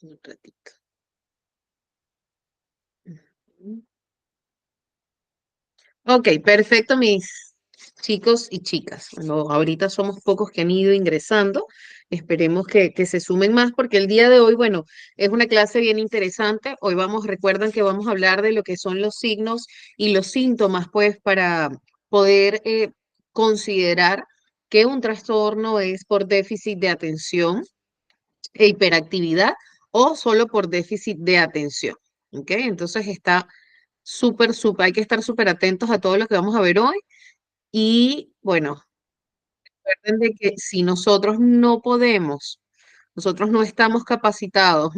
Un ratito. Ujú. Ok, perfecto, mis chicos y chicas. Bueno, ahorita somos pocos que han ido ingresando. Esperemos que se sumen más porque el día de hoy, bueno, es una clase bien interesante. Hoy recuerdan que vamos a hablar de lo que son los signos y los síntomas, pues, para poder considerar que un trastorno es por déficit de atención e hiperactividad o solo por déficit de atención. ¿Ok? Entonces está hay que estar súper atentos a todo lo que vamos a ver hoy. Y bueno, recuerden de que si nosotros no estamos capacitados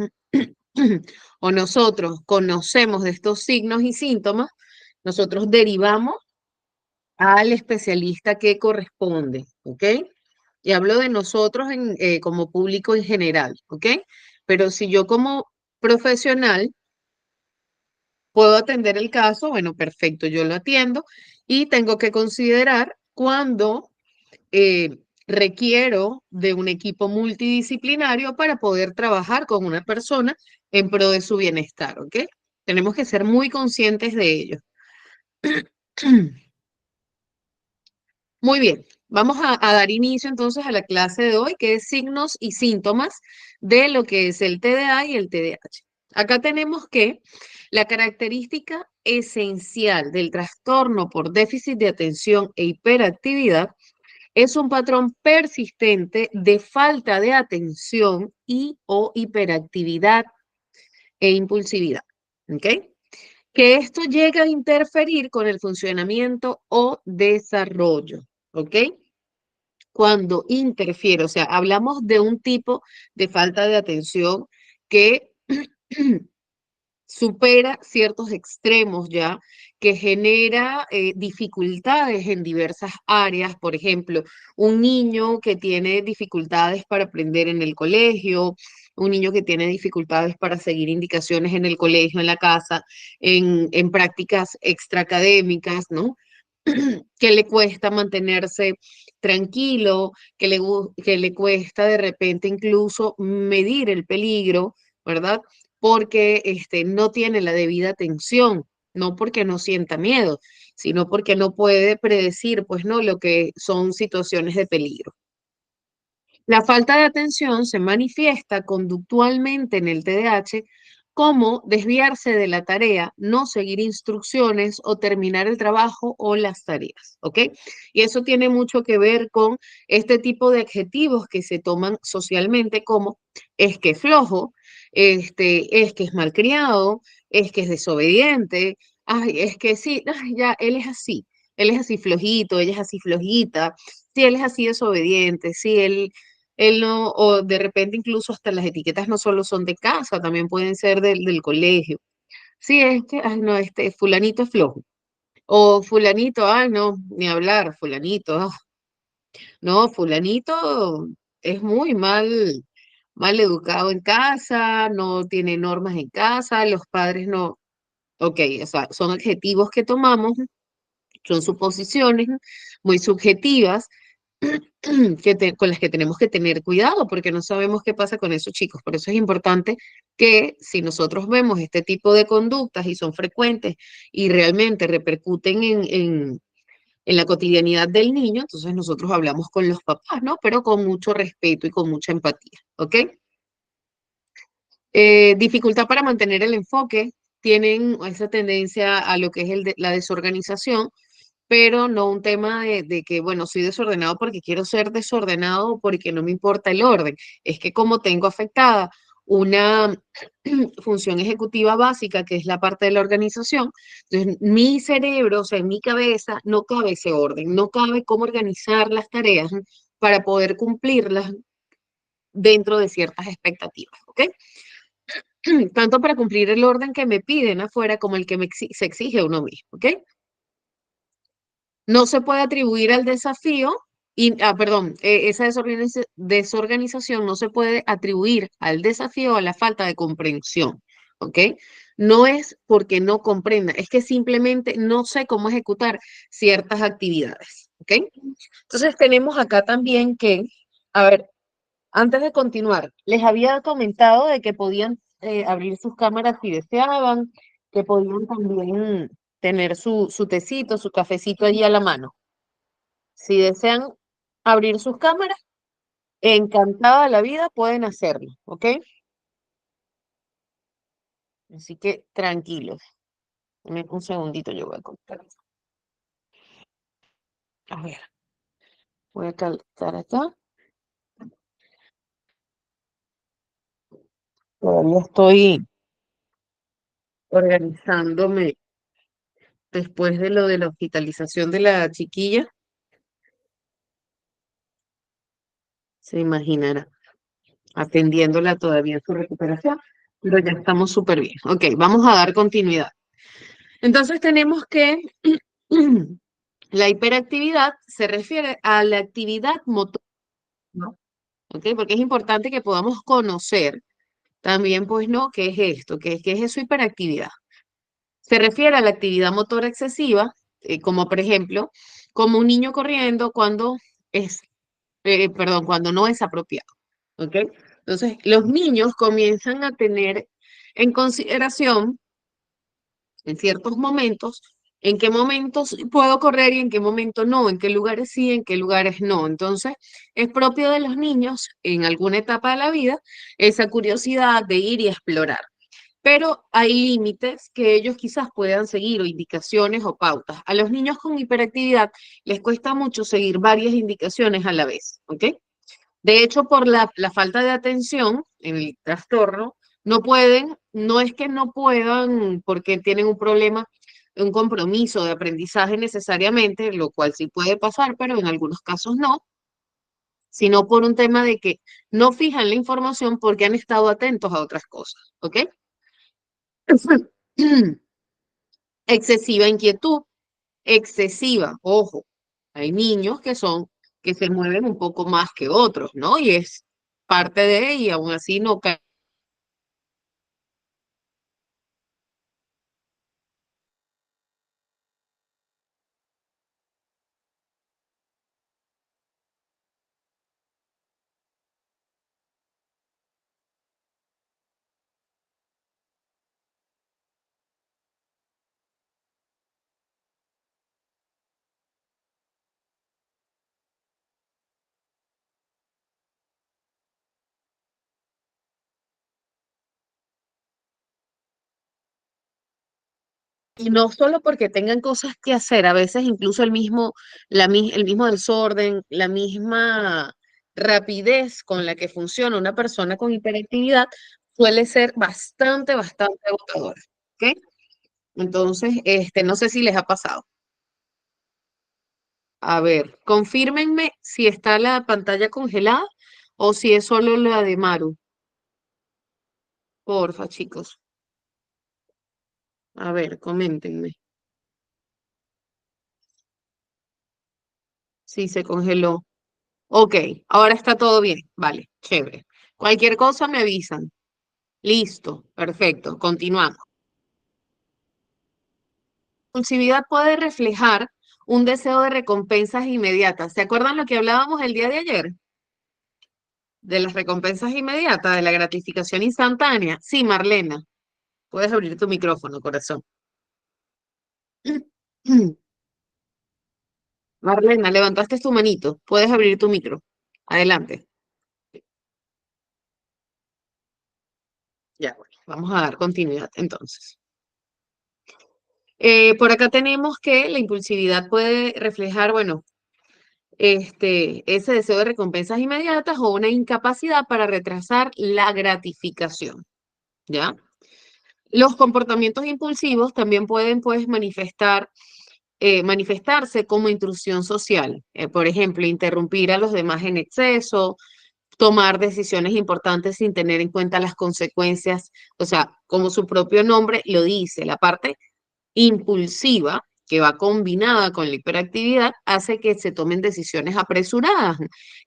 o nosotros conocemos de estos signos y síntomas, nosotros derivamos al especialista que corresponde, ¿ok? Y hablo de nosotros como público en general, ¿ok? Pero si yo como profesional puedo atender el caso, bueno, perfecto, yo lo atiendo y tengo que considerar cuando requiero de un equipo multidisciplinario para poder trabajar con una persona en pro de su bienestar, ¿ok? Tenemos que ser muy conscientes de ello. Muy bien, vamos a dar inicio entonces a la clase de hoy, que es signos y síntomas de lo que es el TDA y el TDAH. Acá tenemos que la característica esencial del trastorno por déficit de atención e hiperactividad es un patrón persistente de falta de atención y o hiperactividad e impulsividad. ¿Ok? Que esto llega a interferir con el funcionamiento o desarrollo. ¿Ok? Cuando interfiere, o sea, hablamos de un tipo de falta de atención que supera ciertos extremos ya, que genera dificultades en diversas áreas. Por ejemplo, un niño que tiene dificultades para aprender en el colegio, un niño que tiene dificultades para seguir indicaciones en el colegio, en la casa, en prácticas extraacadémicas, ¿no? Que le cuesta mantenerse tranquilo, que le cuesta de repente incluso medir el peligro, ¿verdad? Porque no tiene la debida atención, no porque no sienta miedo, sino porque no puede predecir, pues no, lo que son situaciones de peligro. La falta de atención se manifiesta conductualmente en el TDAH como desviarse de la tarea, no seguir instrucciones o terminar el trabajo o las tareas, ¿ok? Y eso tiene mucho que ver con este tipo de adjetivos que se toman socialmente como es que es flojo, es que es malcriado, es que es desobediente, ay, es que sí, ay, ya, él es así flojito, ella es así flojita, sí, él es así desobediente, sí, él no, o de repente incluso hasta las etiquetas no solo son de casa, también pueden ser del colegio. Sí, es que, ay, no, fulanito es flojo. O fulanito, ay, no, ni hablar, fulanito, no, fulanito es muy mal educado en casa, no tiene normas en casa, los padres no, ok, o sea, son adjetivos que tomamos, son suposiciones muy subjetivas con las que tenemos que tener cuidado porque no sabemos qué pasa con esos chicos. Por eso es importante que si nosotros vemos este tipo de conductas y son frecuentes y realmente repercuten en la cotidianidad del niño, entonces nosotros hablamos con los papás, ¿no? Pero con mucho respeto y con mucha empatía, ¿ok? Dificultad para mantener el enfoque, tienen esa tendencia a lo que es la desorganización, pero no un tema de que, bueno, soy desordenado porque quiero ser desordenado o porque no me importa el orden. Es que como tengo afectada una función ejecutiva básica, que es la parte de la organización, entonces mi cerebro, o sea, en mi cabeza, no cabe ese orden, no cabe cómo organizar las tareas para poder cumplirlas dentro de ciertas expectativas, ¿ok? Tanto para cumplir el orden que me piden afuera como el que se exige a uno mismo, ¿ok? No se puede atribuir al desafío, perdón, esa desorganización no se puede atribuir al desafío o a la falta de comprensión, ¿ok? No es porque no comprenda, es que simplemente no sé cómo ejecutar ciertas actividades, ¿ok? Entonces tenemos acá también que, a ver, Antes de continuar, les había comentado de que podían abrir sus cámaras si deseaban, que podían también tener su tecito, su cafecito allí a la mano. Si desean abrir sus cámaras, encantada la vida, pueden hacerlo, ¿ok? Así que tranquilos. Dame un segundito, yo voy a contar. A ver, voy a calentar acá. Todavía estoy organizándome después de lo de la hospitalización de la chiquilla, se imaginará, atendiéndola todavía en su recuperación, pero ya estamos súper bien. Ok, vamos a dar continuidad. Entonces tenemos que la hiperactividad se refiere a la actividad motora, ¿no? ¿Ok? Porque es importante que podamos conocer también, pues, ¿no? ¿Qué es esto? ¿Qué es su hiperactividad? Se refiere a la actividad motora excesiva, como por ejemplo, como un niño corriendo cuando es, perdón, cuando no es apropiado. ¿Ok? Entonces, los niños comienzan a tener en consideración en ciertos momentos, en qué momentos puedo correr y en qué momento no, en qué lugares sí, en qué lugares no. Entonces, es propio de los niños en alguna etapa de la vida esa curiosidad de ir y explorar. Pero hay límites que ellos quizás puedan seguir o indicaciones o pautas. A los niños con hiperactividad les cuesta mucho seguir varias indicaciones a la vez, ¿ok? De hecho, por la falta de atención en el trastorno, no pueden, no es que no puedan porque tienen un problema, un compromiso de aprendizaje necesariamente, lo cual sí puede pasar, pero en algunos casos no, sino por un tema de que no fijan la información porque han estado atentos a otras cosas, ¿ok? Excesiva inquietud, excesiva, ojo, hay niños que son, que se mueven un poco más que otros, ¿no? Y es parte de, y aún así no cae. Y no solo porque tengan cosas que hacer, a veces incluso el mismo desorden, la misma rapidez con la que funciona una persona con hiperactividad suele ser bastante agotadora. ¿Ok? Entonces, no sé si les ha pasado. A ver, confírmenme si está la pantalla congelada o si es solo la de Maru. Porfa, chicos. A ver, coméntenme. Si se congeló. Ok, ahora está todo bien. Vale, chévere. Cualquier cosa me avisan. Listo, perfecto. Continuamos. Impulsividad puede reflejar un deseo de recompensas inmediatas. ¿Se acuerdan lo que hablábamos el día de ayer? De las recompensas inmediatas, de la gratificación instantánea. Sí, Marlena, puedes abrir tu micrófono, corazón. Marlena, levantaste tu manito. Puedes abrir tu micro. Adelante. Ya, bueno, vamos a dar continuidad entonces. Por acá tenemos que la impulsividad puede reflejar, bueno, ese deseo de recompensas inmediatas o una incapacidad para retrasar la gratificación, ¿ya? Los comportamientos impulsivos también pueden, pues, manifestarse como intrusión social. Por ejemplo, interrumpir a los demás en exceso, tomar decisiones importantes sin tener en cuenta las consecuencias, o sea, como su propio nombre lo dice, la parte impulsiva, que va combinada con la hiperactividad, hace que se tomen decisiones apresuradas,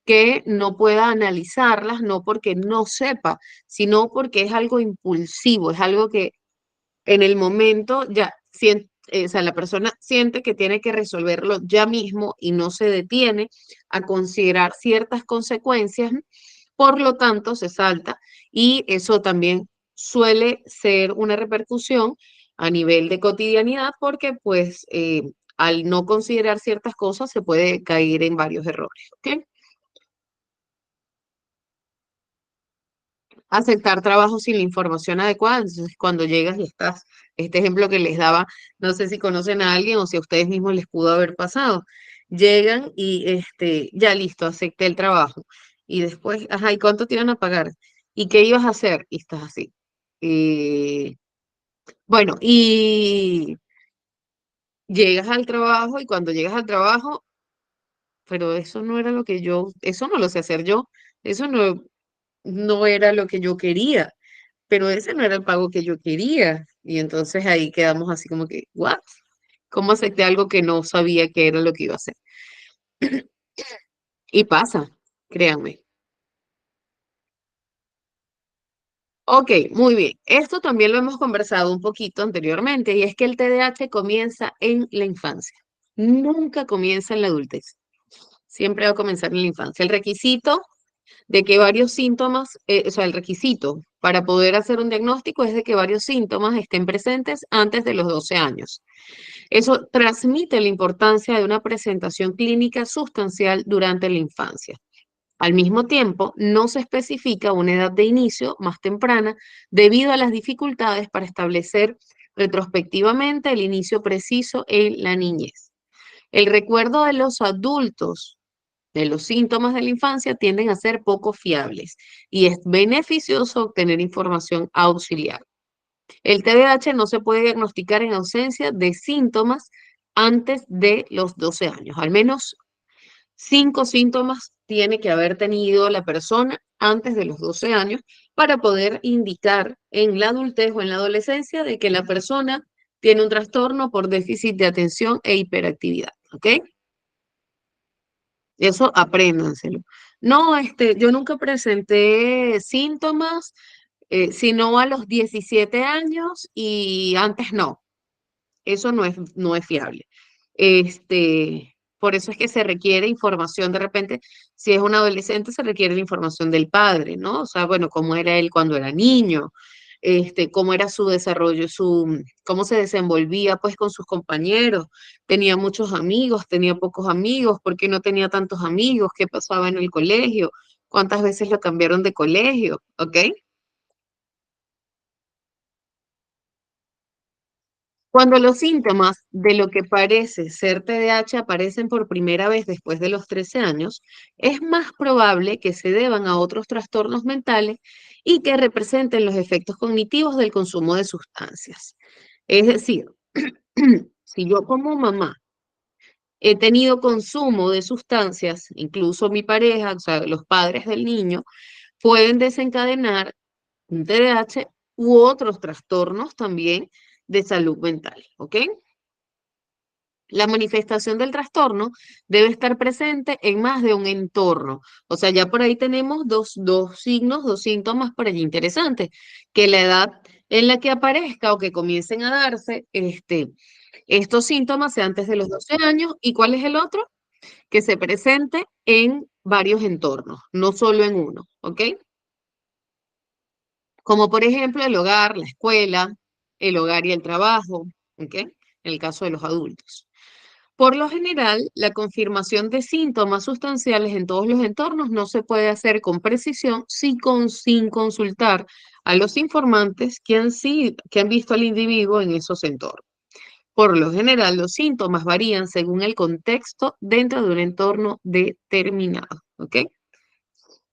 que no pueda analizarlas, no porque no sepa, sino porque es algo impulsivo, es algo que en el momento ya siente, o sea, la persona siente que tiene que resolverlo ya mismo y no se detiene a considerar ciertas consecuencias Por lo tanto, se salta y eso también suele ser una repercusión a nivel de cotidianidad porque pues al no considerar ciertas cosas se puede caer en varios errores, ¿ok? Aceptar trabajo sin la información adecuada. Entonces, cuando llegas y estás, este ejemplo que les daba, no sé si conocen a alguien o si a ustedes mismos les pudo haber pasado. Llegan y ya listo, acepté el trabajo. Y después, ajá, ¿y cuánto te iban a pagar? ¿Y qué ibas a hacer? Y estás así. Eh, bueno, y llegas al trabajo y cuando llegas al trabajo, pero eso no era lo que eso no lo sé hacer yo, eso no era lo que yo quería. Pero ese no era el pago que yo quería. Y entonces ahí quedamos así como que, ¿what? ¿Cómo acepté algo que no sabía que era lo que iba a hacer? Y pasa, créanme. Ok, muy bien. Esto también lo hemos conversado un poquito anteriormente y es que el TDAH comienza en la infancia. Nunca comienza en la adultez. Siempre va a comenzar en la infancia. El requisito de que varios síntomas, o sea, el requisito para poder hacer un diagnóstico es de que varios síntomas estén presentes antes de los 12 años. Eso transmite la importancia de una presentación clínica sustancial durante la infancia. Al mismo tiempo, no se especifica una edad de inicio más temprana debido a las dificultades para establecer retrospectivamente el inicio preciso en la niñez. El recuerdo de los adultos de los síntomas de la infancia tienden a ser poco fiables y es beneficioso obtener información auxiliar. El TDAH no se puede diagnosticar en ausencia de síntomas antes de los 12 años. Al menos 5 síntomas tiene que haber tenido la persona antes de los 12 años para poder indicar en la adultez o en la adolescencia de que la persona tiene un trastorno por déficit de atención e hiperactividad. ¿Ok? Eso apréndanselo. No, yo nunca presenté síntomas, sino a los 17 años y antes no. Eso no es fiable. Por eso es que se requiere información de repente, si es un adolescente, se requiere la información del padre, ¿no? O sea, bueno, cómo era él cuando era niño, cómo era su desarrollo, cómo se desenvolvía pues con sus compañeros, tenía muchos amigos, tenía pocos amigos, por qué no tenía tantos amigos, qué pasaba en el colegio, cuántas veces lo cambiaron de colegio, ¿ok? Cuando los síntomas de lo que parece ser TDAH aparecen por primera vez después de los 13 años, es más probable que se deban a otros trastornos mentales y que representen los efectos cognitivos del consumo de sustancias. Es decir, si yo como mamá he tenido consumo de sustancias, incluso mi pareja, o sea, los padres del niño, pueden desencadenar un TDAH u otros trastornos también de salud mental, ¿ok? La manifestación del trastorno debe estar presente en más de un entorno. O sea, ya por ahí tenemos dos signos, dos síntomas por allí interesantes, que la edad en la que aparezca o que comiencen a darse estos síntomas sea antes de los 12 años. ¿Y cuál es el otro? Que se presente en varios entornos, no solo en uno, ¿ok? Como por ejemplo el hogar, la escuela, el hogar y el trabajo, ¿ok? En el caso de los adultos. Por lo general, la confirmación de síntomas sustanciales en todos los entornos no se puede hacer con precisión sin consultar a los informantes que han visto al individuo en esos entornos. Por lo general, los síntomas varían según el contexto dentro de un entorno determinado. ¿Ok?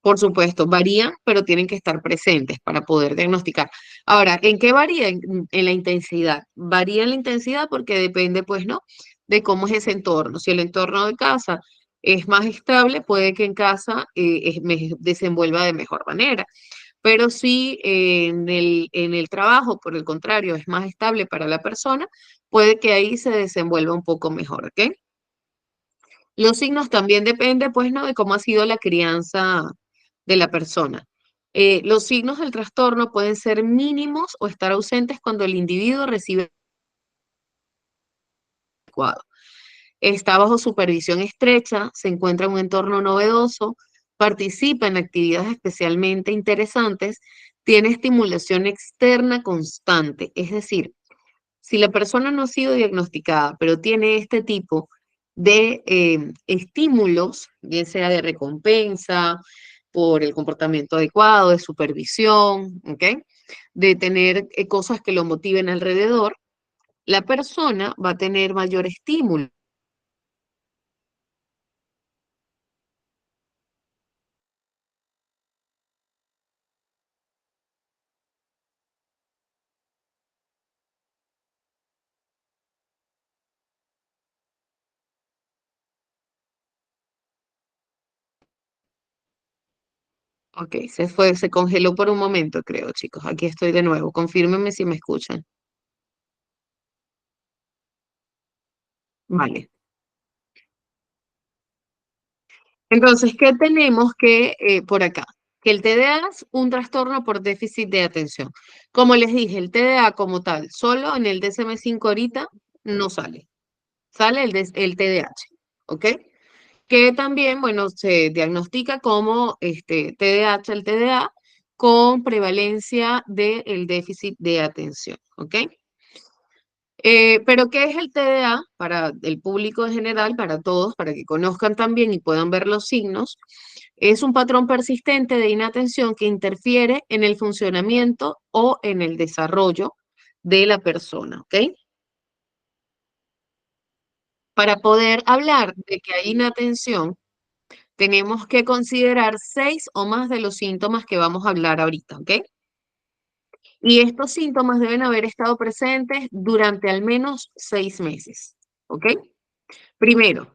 Por supuesto, varían, pero tienen que estar presentes para poder diagnosticar. Ahora, ¿en qué varía? En la intensidad. Varía en la intensidad porque depende, pues, ¿no? De cómo es ese entorno. Si el entorno de casa es más estable, puede que en casa me desenvuelva de mejor manera. Pero si en el trabajo, por el contrario, es más estable para la persona, puede que ahí se desenvuelva un poco mejor, ¿ok? Los signos también dependen, pues, ¿no? De cómo ha sido la crianza de la persona. Los signos del trastorno pueden ser mínimos o estar ausentes cuando el individuo recibe adecuado. Está bajo supervisión estrecha, se encuentra en un entorno novedoso, participa en actividades especialmente interesantes, tiene estimulación externa constante. Es decir, si la persona no ha sido diagnosticada, pero tiene este tipo de estímulos, bien sea de recompensa, por el comportamiento adecuado, de supervisión, ¿ok? De tener cosas que lo motiven alrededor, la persona va a tener mayor estímulo. Ok, se fue, se congeló por un momento, creo, chicos. Aquí estoy de nuevo. Confírmenme si me escuchan. Vale. Entonces, ¿qué tenemos que por acá? Que el TDA es un trastorno por déficit de atención. Como les dije, el TDA como tal, solo en el DSM-5 ahorita no sale. Sale el TDAH, ¿ok? Que también, bueno, se diagnostica como TDAH, el TDA, con prevalencia del déficit de atención, ¿ok? Pero ¿qué es el TDA para el público en general, para todos, para que conozcan también y puedan ver los signos? Es un patrón persistente de inatención que interfiere en el funcionamiento o en el desarrollo de la persona, ¿ok? Para poder hablar de que hay inatención, tenemos que considerar 6 o más de los síntomas que vamos a hablar ahorita, ¿ok? Y estos síntomas deben haber estado presentes durante al menos 6 meses, ¿ok? Primero,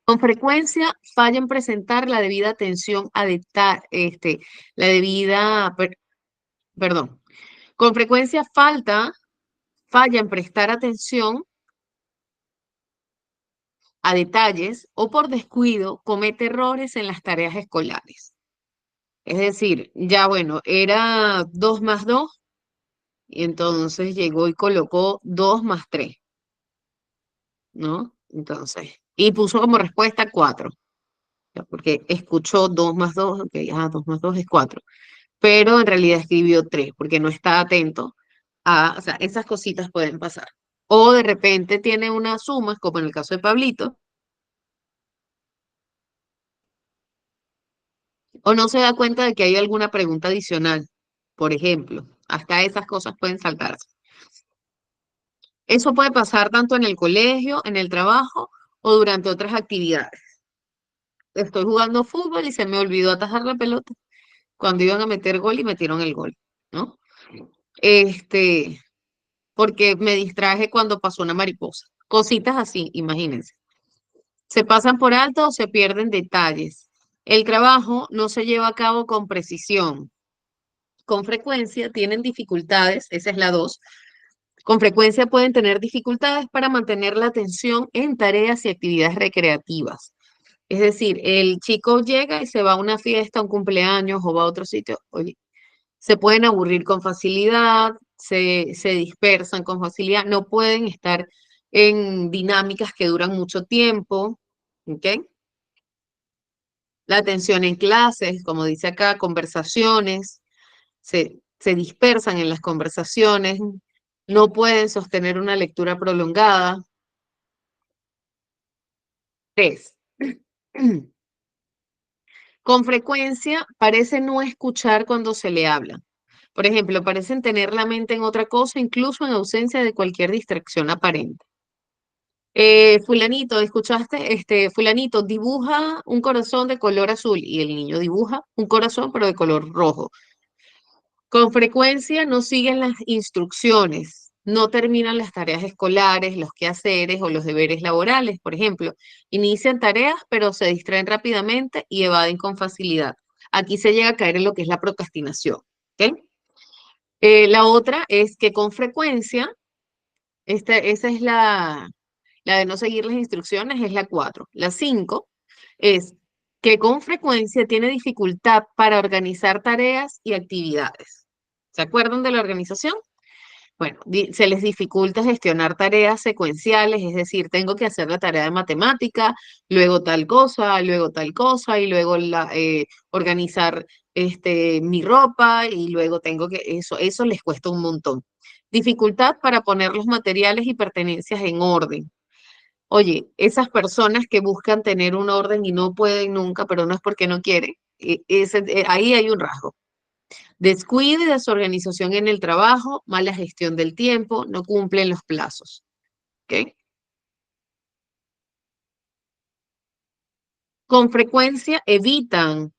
con frecuencia falla en presentar la debida atención a la debida, perdón, con frecuencia falla en prestar atención a detalles o por descuido comete errores en las tareas escolares. Es decir, ya bueno, era 2 más 2 y entonces llegó y colocó 2 más 3, ¿no? Entonces, y puso como respuesta 4, porque escuchó 2 más 2, ok, 2 más 2 es 4, pero en realidad escribió 3 porque no está atento o sea, esas cositas pueden pasar. O de repente tiene unas sumas, como en el caso de Pablito, o no se da cuenta de que hay alguna pregunta adicional, por ejemplo. Hasta esas cosas pueden saltarse. Eso puede pasar tanto en el colegio, en el trabajo o durante otras actividades. Estoy jugando fútbol y se me olvidó atajar la pelota cuando iban a meter gol y metieron el gol, ¿no? Este, porque me distraje cuando pasó una mariposa. Cositas así, imagínense. Se pasan por alto o se pierden detalles. El trabajo no se lleva a cabo con precisión. Con frecuencia tienen dificultades, esa es la 2. Con frecuencia pueden tener dificultades para mantener la atención en tareas y actividades recreativas. Es decir, el chico llega y se va a una fiesta, a un cumpleaños o va a otro sitio. Oye, se pueden aburrir con facilidad, se dispersan con facilidad, no pueden estar en dinámicas que duran mucho tiempo. ¿Ok? La atención en clases, como dice acá, conversaciones, se dispersan en las conversaciones, no pueden sostener una lectura prolongada. 3. Con frecuencia parece no escuchar cuando se le habla. Por ejemplo, parecen tener la mente en otra cosa, incluso en ausencia de cualquier distracción aparente. Fulanito, ¿escuchaste? Fulanito dibuja un corazón de color azul y el niño dibuja un corazón pero de color rojo. Con frecuencia no siguen las instrucciones, no terminan las tareas escolares, los quehaceres o los deberes laborales, por ejemplo. Inician tareas, pero se distraen rápidamente y evaden con facilidad. Aquí se llega a caer en lo que es la procrastinación. ¿Ok? La otra es que con frecuencia, esa es la de no seguir las instrucciones, es la 4. La 5 es que con frecuencia tiene dificultad para organizar tareas y actividades. ¿Se acuerdan de la organización? Bueno, se les dificulta gestionar tareas secuenciales, es decir, tengo que hacer la tarea de matemática, luego tal cosa, y luego organizar mi ropa, y luego tengo que, eso les cuesta un montón. Dificultad para poner los materiales y pertenencias en orden. Oye, esas personas que buscan tener un orden y no pueden nunca, pero no es porque no quieren, ahí hay un rasgo. Descuido y desorganización en el trabajo, mala gestión del tiempo, no cumplen los plazos. ¿Ok? Con frecuencia evitan,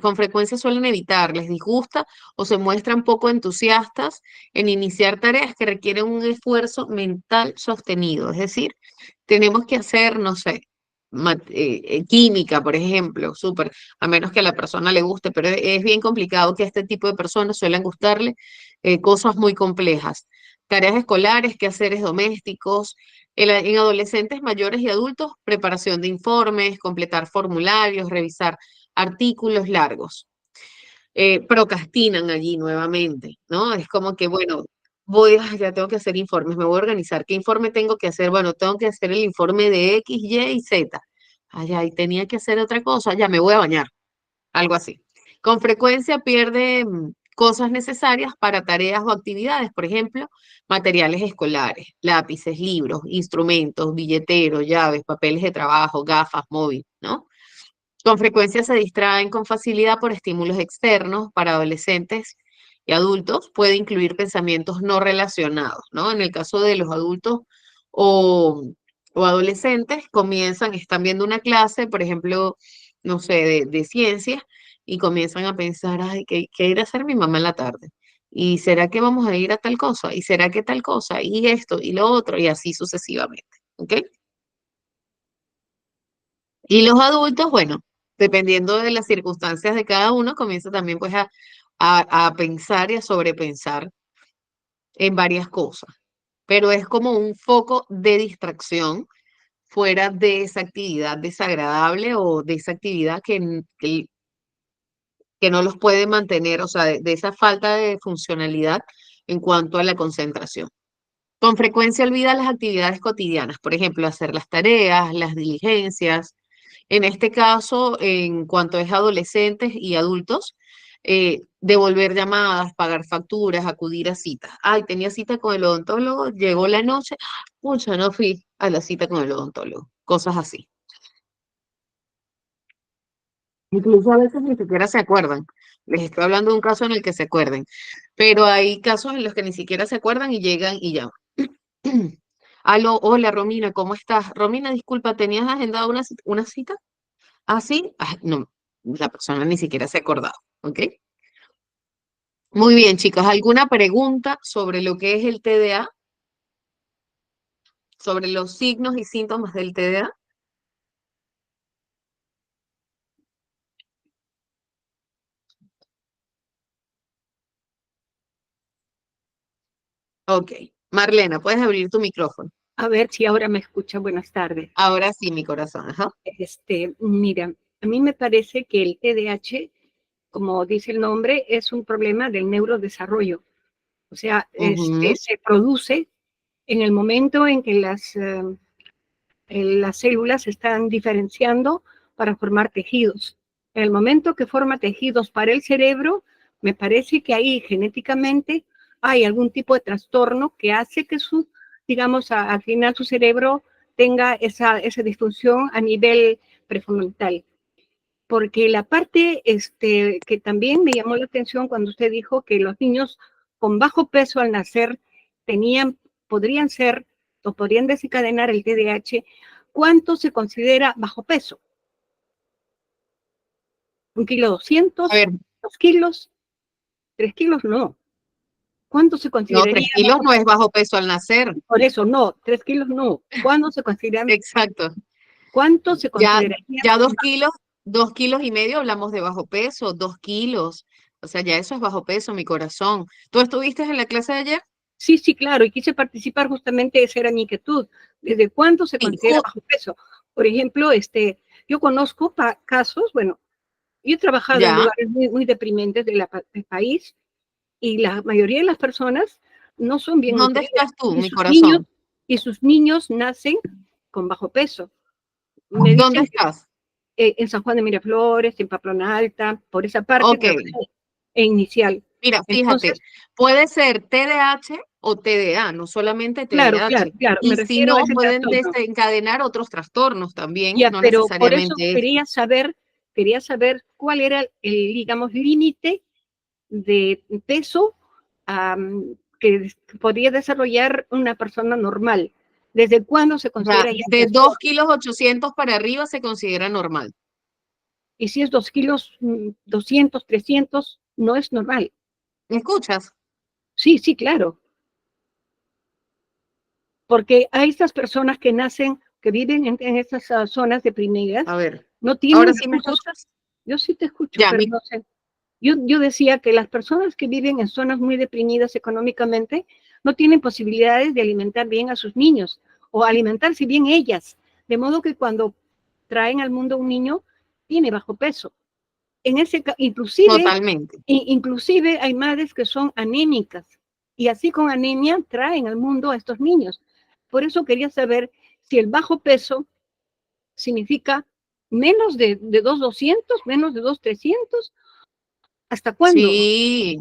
con frecuencia suelen evitar, les disgusta o se muestran poco entusiastas en iniciar tareas que requieren un esfuerzo mental sostenido. Es decir, tenemos que hacer, no sé, química, por ejemplo, súper, a menos que a la persona le guste, pero es bien complicado que a este tipo de personas suelen gustarle cosas muy complejas. Tareas escolares, quehaceres domésticos, en adolescentes mayores y adultos, preparación de informes, completar formularios, revisar artículos largos. Procrastinan allí nuevamente, ¿no? Es como que, bueno, ya tengo que hacer informes, me voy a organizar. ¿Qué informe tengo que hacer? Bueno, tengo que hacer el informe de X, Y y Z. Ay, ay, tenía que hacer otra cosa, ya me voy a bañar, algo así. Con frecuencia pierde cosas necesarias para tareas o actividades, por ejemplo, materiales escolares, lápices, libros, instrumentos, billeteros, llaves, papeles de trabajo, gafas, móvil, ¿no? Con frecuencia se distraen con facilidad por estímulos externos para adolescentes y adultos. Puede incluir pensamientos no relacionados, ¿no? En el caso de los adultos o, o adolescentes, están viendo una clase, por ejemplo, no sé, de ciencias, y comienzan a pensar, ay, ¿qué irá a hacer mi mamá en la tarde? ¿Y será que vamos a ir a tal cosa? ¿Y será que tal cosa? Y esto y lo otro, y así sucesivamente. ¿Ok? Y los adultos, bueno, dependiendo de las circunstancias de cada uno, comienza también pues a pensar y a sobrepensar en varias cosas. Pero es como un foco de distracción fuera de esa actividad desagradable o de esa actividad que no los puede mantener, o sea, de esa falta de funcionalidad en cuanto a la concentración. Con frecuencia olvida las actividades cotidianas, por ejemplo, hacer las tareas, las diligencias. En este caso, en cuanto es adolescentes y adultos, devolver llamadas, pagar facturas, acudir a citas. Ay, tenía cita con el odontólogo, llegó la noche, pucha, no fui a la cita con el odontólogo. Cosas así. Incluso a veces ni siquiera se acuerdan. Les estoy hablando de un caso en el que se acuerden, pero hay casos en los que ni siquiera se acuerdan y llegan y llaman. Aló, hola Romina, ¿cómo estás? Romina, disculpa, ¿tenías agendada una cita? ¿Ah, sí? Ah, no, la persona ni siquiera se acordaba, ¿ok? Muy bien, chicos, ¿alguna pregunta sobre lo que es el TDA? ¿Sobre los signos y síntomas del TDA? Ok. Marlena, puedes abrir tu micrófono. A ver si ahora me escucha. Buenas tardes. Ahora sí, mi corazón. Ajá. Mira, a mí me parece que el TDAH, como dice el nombre, es un problema del neurodesarrollo. O sea, Ujú. se produce en el momento en que las células se están diferenciando para formar tejidos. En el momento que forma tejidos para el cerebro, me parece que ahí genéticamente hay algún tipo de trastorno que hace que digamos, al final su cerebro tenga esa disfunción a nivel prefrontal. Porque la parte que también me llamó la atención cuando usted dijo que los niños con bajo peso al nacer podrían ser o podrían desencadenar el TDAH. ¿Cuánto se considera bajo peso? ¿Un kilo A 200? ver, ¿2 kilos? ¿3 kilos? No. ¿Cuánto se no, consideraría 3 kilos bajo no es peso? bajo peso al nacer. Por eso, no. 3 kilos, no. Exacto. ¿Cuánto se Ya, consideraría ya bajo? 2 kilos y medio hablamos de bajo peso, 2 kilos. O sea, ya eso es bajo peso, mi corazón. ¿Tú estuviste en la clase de ayer? Sí, sí, claro, y quise participar justamente, esa era mi inquietud. ¿Desde cuánto se Sí, considera bajo peso? Por ejemplo, yo conozco casos, bueno, yo he trabajado en ya. lugares muy, muy deprimentes del país y la mayoría de las personas no son bien ¿Dónde nutridas estás tú, y mi sus niños, corazón? nacen con bajo peso. Me ¿Dónde dicen que estás? en San Juan de Miraflores, en Pamplona Alta, por esa parte Ok, trabajé en inicial. mira, fíjate, Entonces, puede ser TDAH o TDA, no solamente claro, claro, TDAH. claro, me Y si refiero a no, ese pueden trastorno. desencadenar otros trastornos también, Ya, no pero por eso necesariamente este. quería saber cuál era el, digamos, límite de peso que podría desarrollar una persona normal. ¿Desde cuándo se Ya, considera ya de 2 trastorno? kilos 800 para arriba se considera normal. Y si es 2 kilos 200, 300, no es normal. ¿Me escuchas? Sí, sí, claro. Porque hay estas personas que nacen, que viven en estas zonas A deprimidas, ver, no ¿ahora tienen sí me recursos. escuchas? Yo sí te escucho, Ya, pero no sé. Yo decía que las personas que viven en zonas muy deprimidas económicamente no tienen posibilidades de alimentar bien a sus niños o alimentarse bien ellas, de modo que cuando traen al mundo un niño tiene bajo peso. En ese totalmente. inclusive hay madres que son anémicas y así con anemia traen al mundo a estos niños. Por eso quería saber si el bajo peso significa menos de 2,200, menos de 2,300, ¿hasta cuándo? Sí,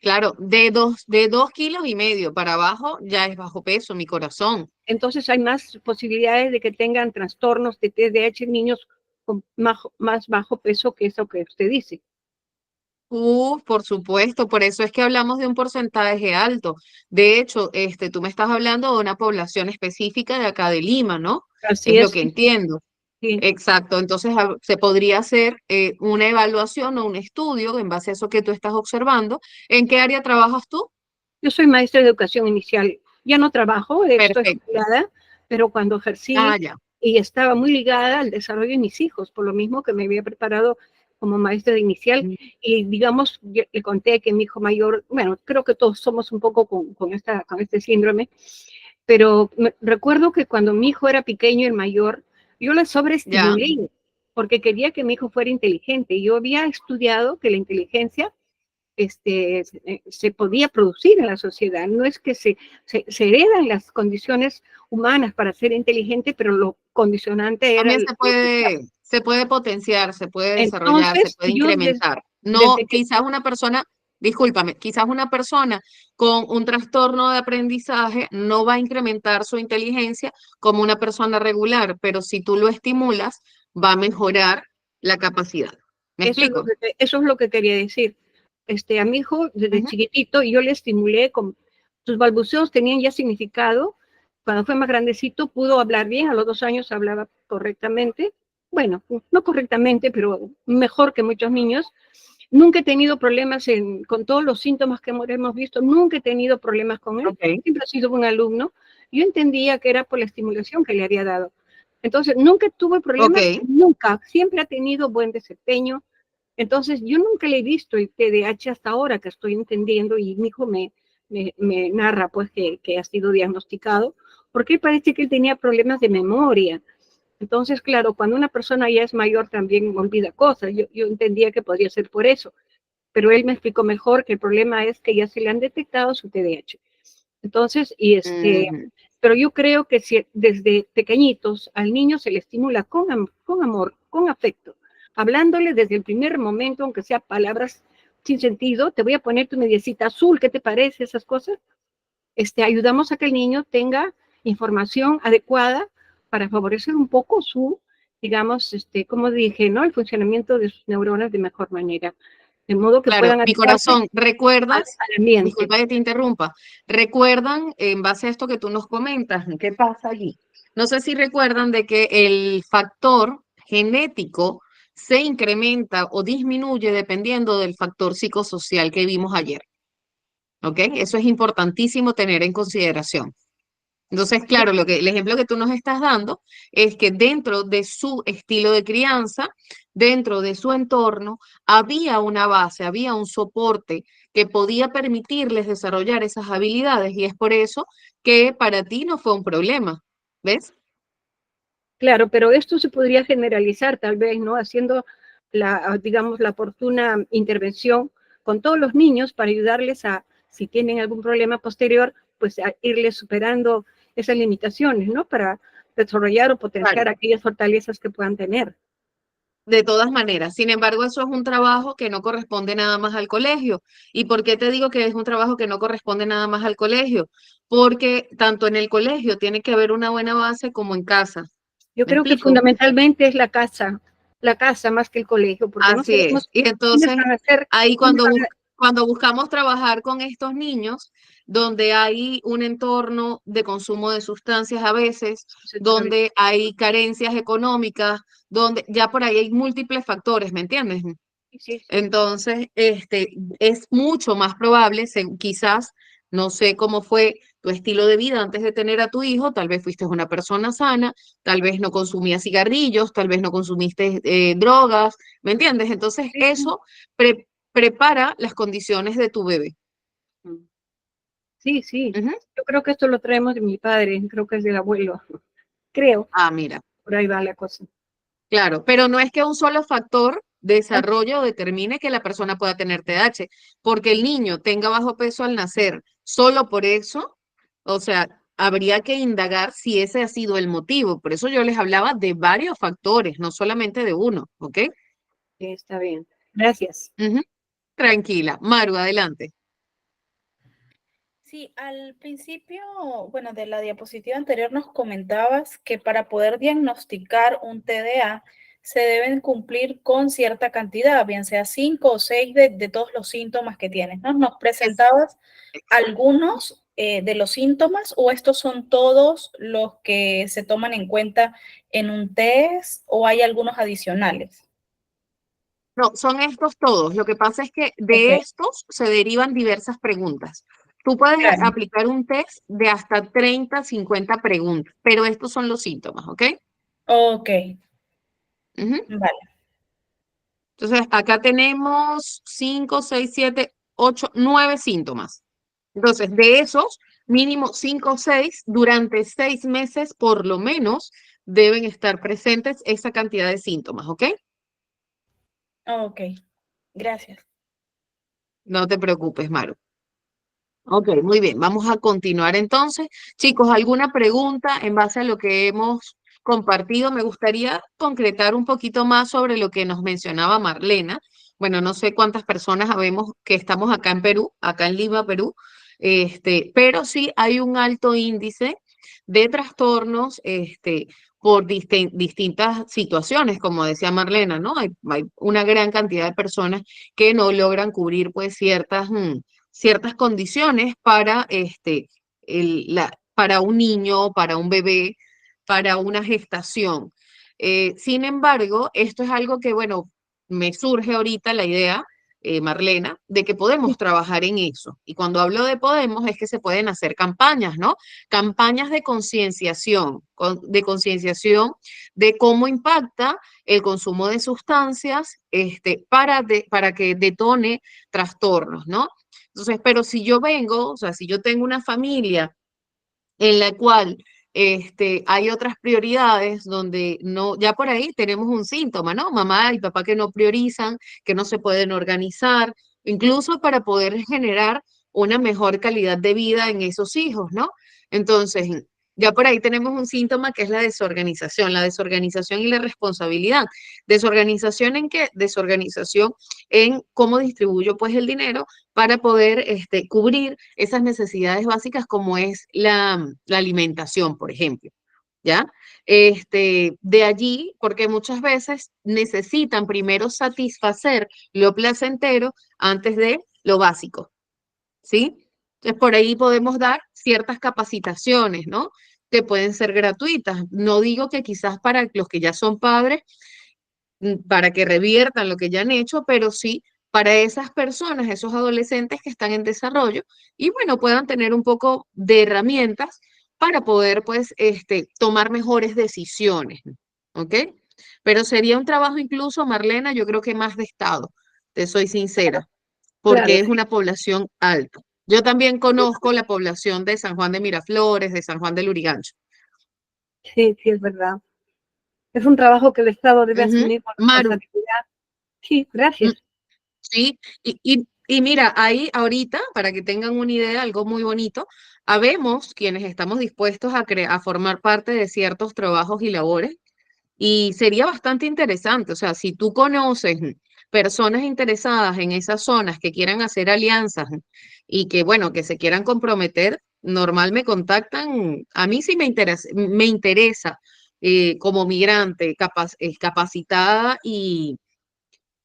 claro, de dos kilos y medio para abajo ya es bajo peso, mi corazón. Entonces hay más posibilidades de que tengan trastornos de TDAH en niños con más bajo peso que eso que usted dice. Por supuesto, por eso es que hablamos de un porcentaje alto. De hecho, tú me estás hablando de una población específica de acá de Lima, ¿no? Así Es lo es, que sí, entiendo. sí. Exacto. Entonces, se podría hacer una evaluación o un estudio en base a eso que tú estás observando. ¿En qué área trabajas tú? Yo soy maestra de educación inicial. Ya no trabajo, estoy Perfecto. jubilada, pero cuando Ah, ejercí ya. y estaba muy ligada al desarrollo de mis hijos, por lo mismo que me había preparado como maestra de inicial. Mm. Y digamos, le conté que mi hijo mayor, bueno, creo que todos somos un poco con este síndrome, pero recuerdo que cuando mi hijo era pequeño, el mayor, yo le Ya. sobreestimulé porque quería que mi hijo fuera inteligente. Yo había estudiado que la inteligencia se podía producir en la sociedad. No es que se heredan las condiciones humanas para ser inteligente, pero lo condicionante era También el se puede potenciar, se puede desarrollar, se entonces, puede incrementar. No, desde que quizás una persona, discúlpame, quizás una persona con un trastorno de aprendizaje no va a incrementar su inteligencia como una persona regular, pero si tú lo estimulas, va a mejorar la capacidad. ¿Me explico? eso es lo que quería decir. A mi hijo, desde Ujú. chiquitito, yo le estimulé, sus balbuceos tenían ya significado. Cuando fue más grandecito, pudo hablar bien, a los 2 años hablaba correctamente. Bueno, no correctamente, pero mejor que muchos niños. Nunca he tenido problemas con todos los síntomas que hemos visto, nunca he tenido problemas con él, Ok, siempre ha sido un alumno. Yo entendía que era por la estimulación que le había dado. Entonces, nunca tuve ok. problemas, nunca, siempre ha tenido buen desempeño. Entonces, yo nunca le he visto el TDAH hasta ahora que estoy entendiendo y mi hijo me narra pues que ha sido diagnosticado, porque parece que él tenía problemas de memoria. Entonces, claro, cuando una persona ya es mayor también olvida cosas. Yo entendía que podría ser por eso, pero él me explicó mejor que el problema es que ya se le han detectado su TDAH. Entonces, Ujú. pero yo creo que si desde pequeñitos al niño se le estimula con amor, con afecto, hablándole desde el primer momento, aunque sea palabras sin sentido, te voy a poner tu mediecita azul, ¿qué te parece? Esas cosas, ayudamos a que el niño tenga información adecuada para favorecer un poco su, digamos, como dije, ¿no? El funcionamiento de sus neuronas de mejor manera, de modo que Claro, puedan mi adecuarse corazón, ¿recuerdas? al ambiente. Disculpa que te interrumpa. ¿Recuerdan, en base a esto que tú nos comentas, qué pasa allí? No sé si recuerdan de que el factor genético se incrementa o disminuye dependiendo del factor psicosocial que vimos ayer. ¿Ok? Eso es importantísimo tener en consideración. Entonces, claro, el ejemplo que tú nos estás dando es que dentro de su estilo de crianza, dentro de su entorno, había una base, había un soporte que podía permitirles desarrollar esas habilidades y es por eso que para ti no fue un problema. ¿Ves? Claro, pero esto se podría generalizar tal vez, ¿no? Haciendo digamos, la oportuna intervención con todos los niños para ayudarles a, si tienen algún problema posterior, pues a irles superando esas limitaciones, ¿no? Para desarrollar o Claro. potenciar aquellas fortalezas que puedan tener. De todas maneras, sin embargo, eso es un trabajo que no corresponde nada más al colegio. ¿Y por qué te digo que es un trabajo que no corresponde nada más al colegio? Porque tanto en el colegio tiene que haber una buena base como en casa. Yo ¿Me creo que explico? fundamentalmente es la casa más que el colegio, porque no Así es. sabemos Y quiénes entonces, van a ser, ahí quiénes van a, cuando buscamos trabajar con estos niños, donde hay un entorno de consumo de sustancias a veces, seguramente. donde hay carencias económicas, donde ya por ahí hay múltiples factores, ¿me entiendes? Sí, sí, sí. Entonces, es mucho más probable, quizás, no sé cómo fue tu estilo de vida antes de tener a tu hijo, tal vez fuiste una persona sana, tal vez no consumías cigarrillos, tal vez no consumiste drogas, ¿me entiendes? Entonces, Sí, sí. eso prepara las condiciones de tu bebé. Sí, sí. Ujú. Yo creo que esto lo traemos de mi padre, creo que es del abuelo. Creo, Ah, mira, por ahí va la cosa. claro, pero no es que un solo factor desarrolle o determine que la persona pueda tener TDAH, porque el niño tenga bajo peso al nacer, solo por eso, o sea, habría que indagar si ese ha sido el motivo. Por eso yo les hablaba de varios factores, no solamente de uno, ¿ok? Sí, está bien. Gracias. Ujú. Tranquila. Maru, adelante. Sí, al principio, bueno, de la diapositiva anterior nos comentabas que para poder diagnosticar un TDA se deben cumplir con cierta cantidad, bien sea 5 o 6 de todos los síntomas que tienes, ¿no? ¿Nos Es- presentabas algunos de los síntomas o estos son todos los que se toman en cuenta en un test o hay algunos adicionales? no, son estos todos. Lo que pasa es que Ok, de estos se derivan diversas preguntas. Tú puedes claro. aplicar un test de hasta 30, 50 preguntas, pero estos son los síntomas, ¿ok? Ok, Ujú. vale. Entonces, acá tenemos 5, 6, 7, 8, 9 síntomas. Entonces, de esos, mínimo 5 o 6, durante 6 meses por lo menos, deben estar presentes esa cantidad de síntomas, ¿ok? Ok, gracias. No te preocupes, Maru. Ok, muy bien. Vamos a continuar entonces. Chicos, ¿alguna pregunta en base a lo que hemos compartido? Me gustaría concretar un poquito más sobre lo que nos mencionaba Marlena. Bueno, no sé cuántas personas sabemos que estamos acá en Perú, acá en Lima, Perú, pero sí hay un alto índice de trastornos, por distintas situaciones, como decía Marlena, ¿no? Hay una gran cantidad de personas que no logran cubrir, pues, ciertas condiciones para, para un niño, para un bebé, para una gestación. Sin embargo, esto es algo que, bueno, me surge ahorita la idea, Marlena, de que podemos trabajar en eso. Y cuando hablo de podemos, es que se pueden hacer campañas, ¿no? Campañas de concienciación, de concienciación de cómo impacta el consumo de sustancias, para que detone trastornos, ¿no? Entonces, pero si yo vengo, o sea, si yo tengo una familia en la cual hay otras prioridades donde no, ya por ahí tenemos un síntoma, ¿no? Mamá y papá que no priorizan, que no se pueden organizar, incluso para poder generar una mejor calidad de vida en esos hijos, ¿no? Entonces, ya por ahí tenemos un síntoma que es la desorganización y la responsabilidad. ¿Desorganización en qué? Desorganización en cómo distribuyo pues el dinero para poder cubrir esas necesidades básicas como es la alimentación, por ejemplo. ¿Ya? De allí, porque muchas veces necesitan primero satisfacer lo placentero antes de lo básico, ¿sí? Entonces, por ahí podemos dar ciertas capacitaciones, ¿no? Que pueden ser gratuitas. No digo que quizás para los que ya son padres para que reviertan lo que ya han hecho, pero sí para esas personas, esos adolescentes que están en desarrollo y bueno, puedan tener un poco de herramientas para poder pues tomar mejores decisiones, ¿ok? Pero sería un trabajo incluso, Marlena, yo creo que más de Estado, te soy sincera, Claro, porque es sí, una población alta. Yo también conozco la población de San Juan de Miraflores, de San Juan de Lurigancho. sí, sí, es verdad. Es un trabajo que el Estado debe Ujú. asumir con Maru, responsabilidad. Sí, mm, gracias. sí, Y mira, ahí ahorita, para que tengan una idea, algo muy bonito, habemos quienes estamos dispuestos a formar parte de ciertos trabajos y labores y sería bastante interesante, o sea, si tú conoces personas interesadas en esas zonas que quieran hacer alianzas y que, bueno, que se quieran comprometer, normal me contactan. A mí sí me interesa como migrante capacitada y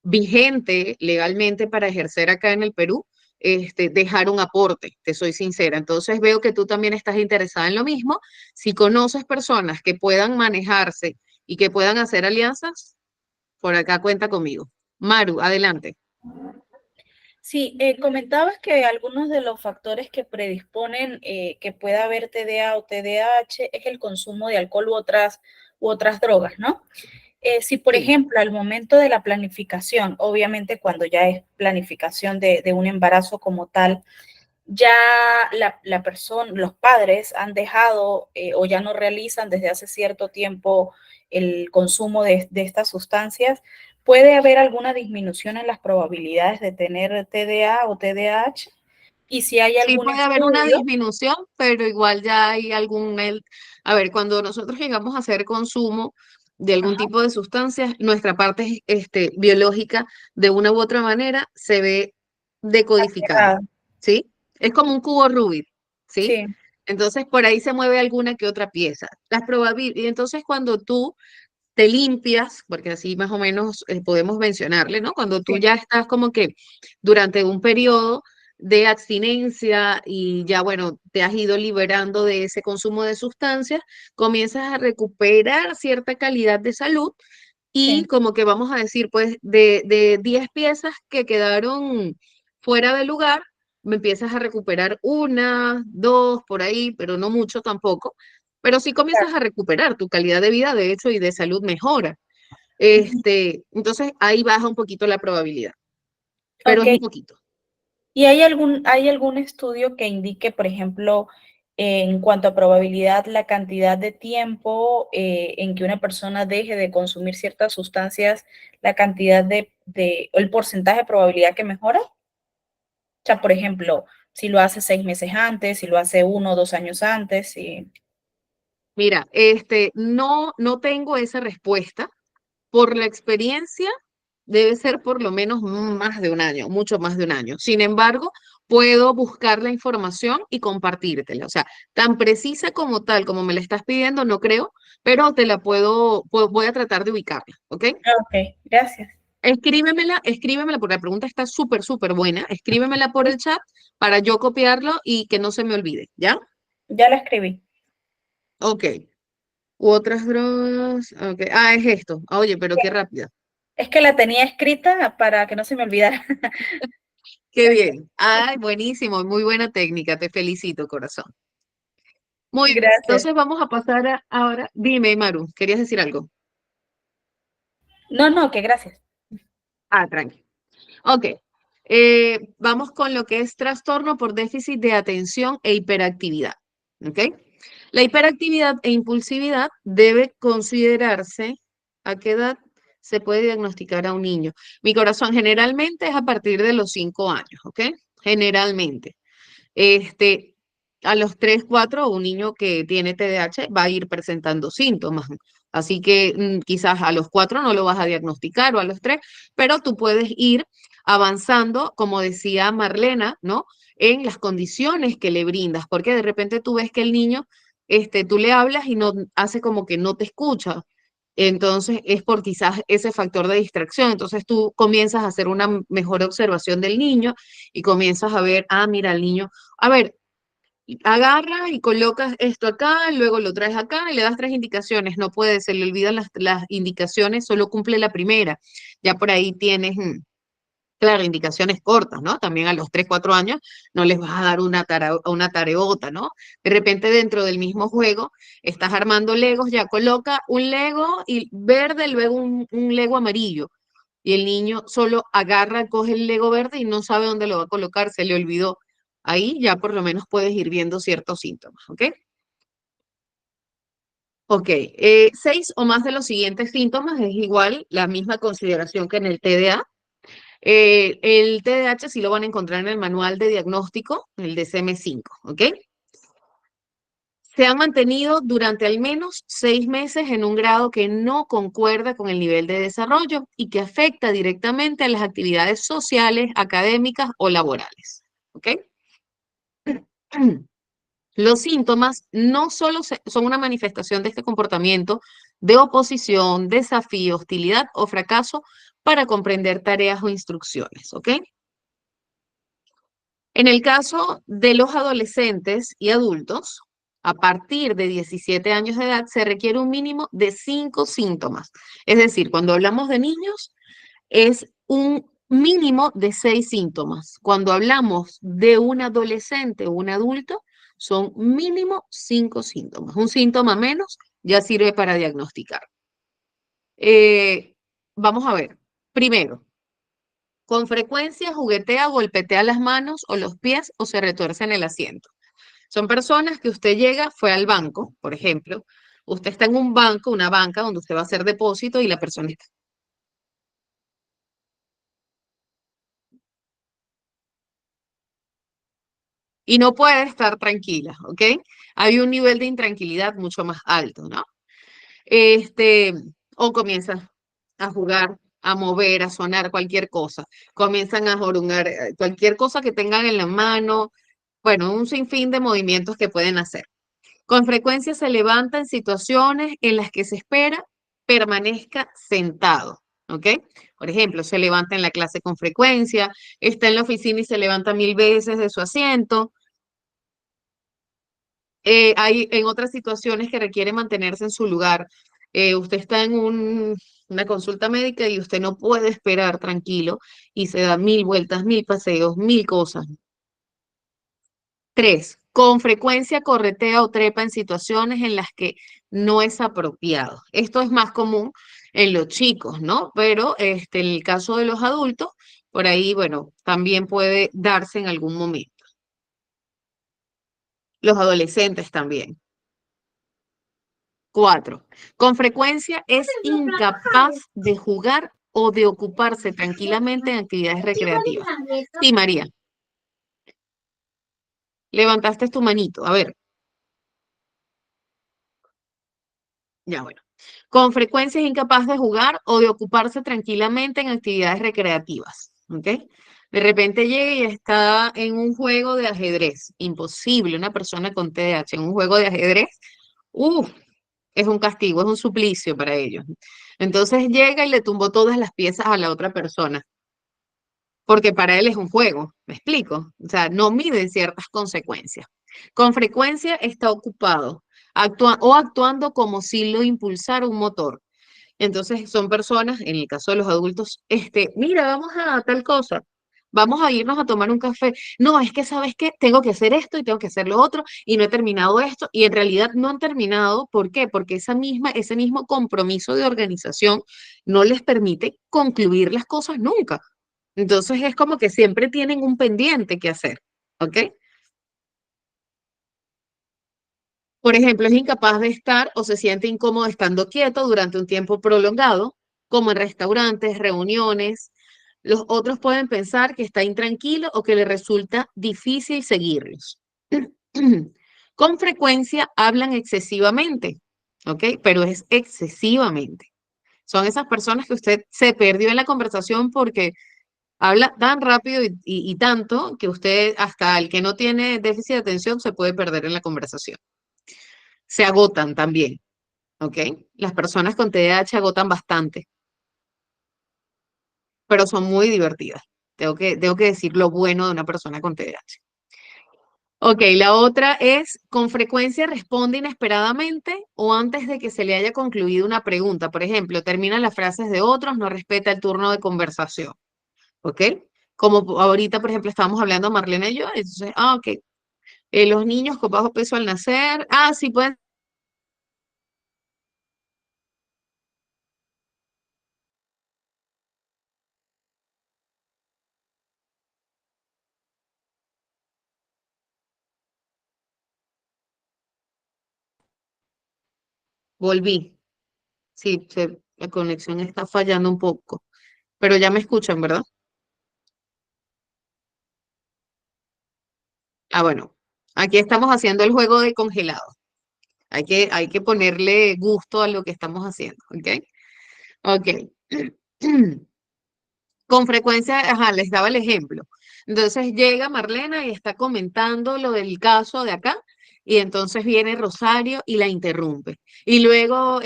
vigente legalmente para ejercer acá en el Perú, dejar un aporte, te soy sincera. Entonces veo que tú también estás interesada en lo mismo. Si conoces personas que puedan manejarse y que puedan hacer alianzas, por acá cuenta conmigo. Maru, adelante. Sí, comentabas que algunos de los factores que predisponen que pueda haber TDA o TDAH es el consumo de alcohol u otras drogas, ¿no? Si, por Sí, ejemplo, al momento de la planificación, obviamente cuando ya es planificación de un embarazo como tal, ya la persona, los padres han dejado o ya no realizan desde hace cierto tiempo el consumo de estas sustancias, ¿puede haber alguna disminución en las probabilidades de tener TDA o TDAH? Y si hay sí algún puede haber una estudio, disminución, pero igual ya hay a ver, cuando nosotros llegamos a hacer consumo de algún ajá, tipo de sustancias, nuestra parte biológica de una u otra manera se ve decodificada, cerrado, ¿sí? Es como un cubo Rubik, ¿sí? sí, Entonces por ahí se mueve alguna que otra pieza. Y entonces cuando tú te limpias, porque así más o menos podemos mencionarle, ¿no? Cuando tú sí, ya estás como que durante un periodo de abstinencia y ya, bueno, te has ido liberando de ese consumo de sustancias, comienzas a recuperar cierta calidad de salud y sí, como que vamos a decir, pues de 10 piezas que quedaron fuera de lugar, me empiezas a recuperar una, dos, por ahí, pero no mucho tampoco, pero sí comienzas a recuperar tu calidad de vida, de hecho, y de salud mejora. ujú, Entonces ahí baja un poquito la probabilidad, pero ok. es un poquito. ¿Y hay algún estudio que indique, por ejemplo, en cuanto a probabilidad, la cantidad de tiempo en que una persona deje de consumir ciertas sustancias, la cantidad o el porcentaje de probabilidad que mejora? O sea, por ejemplo, si lo hace 6 meses antes, si lo hace 1 o 2 años antes, sí. Mira, no tengo esa respuesta. Por la experiencia, debe ser por lo menos más de un año, mucho más de un año. Sin embargo, puedo buscar la información y compartírtela. O sea, tan precisa como tal, como me la estás pidiendo, no creo, pero te la voy a tratar de ubicarla, ¿ok? Ok, gracias. Escríbemela, porque la pregunta está súper, súper buena. Escríbemela por el chat para yo copiarlo y que no se me olvide, ¿ya? Ya la escribí. Ok. U otras drogas. Ok. Ah, es esto. Ah, oye, pero qué rápida. Es que la tenía escrita para que no se me olvidara. Qué Ok, bien. Ay, buenísimo. Muy buena técnica. Te felicito, corazón. Muy bien. gracias. Entonces vamos a pasar ahora. Dime, Maru, ¿querías decir algo? No, no, que gracias. Ah, tranqui. Ok. Vamos con lo que es trastorno por déficit de atención e hiperactividad. ¿Ok? La hiperactividad e impulsividad debe considerarse a qué edad se puede diagnosticar a un niño. Mi corazón generalmente es a partir de los 5 años, ¿ok? Generalmente. Este, a los 3 4 un niño que tiene TDAH va a ir presentando síntomas. Así que quizás a los 4 no lo vas a diagnosticar o a los 3, pero tú puedes ir avanzando, como decía Marlena, ¿no? En las condiciones que le brindas, porque de repente tú ves que el niño, tú le hablas y no hace como que no te escucha. Entonces es por quizás ese factor de distracción. Entonces tú comienzas a hacer una mejor observación del niño y comienzas a ver, ah, mira, el niño, a ver, agarra y colocas esto acá, luego lo traes acá y le das 3 indicaciones. No puede, se le olvidan las indicaciones, solo cumple la primera. Ya por ahí tienes, claro, indicaciones cortas, ¿no? También a los 3 4 años no les vas a dar una tareota, ¿no? De repente dentro del mismo juego estás armando Legos, ya coloca un Lego y verde, luego un Lego amarillo. Y el niño solo agarra, coge el Lego verde y no sabe dónde lo va a colocar, se le olvidó. Ahí ya por lo menos puedes ir viendo ciertos síntomas, ¿ok? Ok, 6 o más de los siguientes síntomas es igual la misma consideración que en el TDA. El TDAH sí lo van a encontrar en el manual de diagnóstico, el DSM-5, ¿ok? Se han mantenido durante al menos 6 meses en un grado que no concuerda con el nivel de desarrollo y que afecta directamente a las actividades sociales, académicas o laborales, ¿ok? Los síntomas no solo son una manifestación de este comportamiento de oposición, desafío, hostilidad o fracaso para comprender tareas o instrucciones, ¿ok? En el caso de los adolescentes y adultos, a partir de 17 años de edad se requiere un mínimo de 5 síntomas. Es decir, cuando hablamos de niños, es un mínimo de 6 síntomas. Cuando hablamos de un adolescente o un adulto, son mínimo 5 síntomas. Un síntoma menos ya sirve para diagnosticar. Eh, Vamos a ver. Primero, con frecuencia juguetea, golpetea las manos o los pies o se retuerce en el asiento. Son personas que usted llega, fue al banco, por ejemplo. Usted está en un banco, una banca donde usted va a hacer depósito y la persona está. Y no puede estar tranquila, ¿ok? Hay un nivel de intranquilidad mucho más alto, ¿no? Este, o comienza a jugar, a mover, a sonar cualquier cosa. Comienzan a jorungar cualquier cosa que tengan en la mano. Bueno, un sinfín de movimientos que pueden hacer. Con frecuencia se levanta en situaciones en las que se espera permanezca sentado, ¿ok? Por ejemplo, se levanta en la clase con frecuencia, está en la oficina y se levanta 1000 veces de su asiento. Hay en otras situaciones que requiere mantenerse en su lugar. Usted está en una consulta médica y usted no puede esperar tranquilo y se da 1000 vueltas, 1000 paseos, 1000 cosas. 3, con frecuencia corretea o trepa en situaciones en las que no es apropiado. Esto es más común en los chicos, ¿no? Pero en el caso de los adultos, por ahí, bueno, también puede darse en algún momento. Los adolescentes también. 4, con frecuencia es incapaz de jugar o de ocuparse tranquilamente en actividades recreativas. Sí, María, levantaste tu manito. A ver, ya bueno. Con frecuencia es incapaz de jugar o de ocuparse tranquilamente en actividades recreativas. ¿Ok? De repente llega y está en un juego de ajedrez. Imposible, una persona con TDAH en un juego de ajedrez. Uf, es un castigo, es un suplicio para ellos. Entonces llega y le tumbó todas las piezas a la otra persona, porque para él es un juego, ¿me explico? O sea, no mide ciertas consecuencias. Con frecuencia está ocupado o actuando como si lo impulsara un motor. Entonces son personas, en el caso de los adultos, mira, vamos a tal cosa, vamos a irnos a tomar un café. No, es que sabes qué, tengo que hacer esto y tengo que hacer lo otro y no he terminado esto y en realidad no han terminado. ¿Por qué? Porque ese mismo compromiso de organización no les permite concluir las cosas nunca. Entonces es como que siempre tienen un pendiente que hacer, ¿ok? Por ejemplo, es incapaz de estar o se siente incómodo estando quieto durante un tiempo prolongado, como en restaurantes, reuniones. Los otros pueden pensar que está intranquilo o que le resulta difícil seguirlos. Con frecuencia hablan excesivamente, ¿ok? Pero es excesivamente. Son esas personas que usted se perdió en la conversación porque habla tan rápido y tanto que usted, hasta el que no tiene déficit de atención, se puede perder en la conversación. Se agotan también, ¿ok? Las personas con TDAH agotan bastante, pero son muy divertidas. Tengo que decir lo bueno de una persona con TDAH. Ok, la otra es, con frecuencia responde inesperadamente o antes de que se le haya concluido una pregunta. Por ejemplo, termina las frases de otros, no respeta el turno de conversación, ¿ok? Como ahorita, por ejemplo, estábamos hablando Marlene y yo, entonces, ok, los niños con bajo peso al nacer, sí pueden, volví. Sí, la conexión está fallando un poco, pero ya me escuchan, ¿verdad? Bueno, aquí estamos haciendo el juego de congelado. Hay que ponerle gusto a lo que estamos haciendo, ¿ok? Ok. Con frecuencia, ajá, les daba el ejemplo. Entonces llega Marlena y está comentando lo del caso de acá, y entonces viene Rosario y la interrumpe. Y luego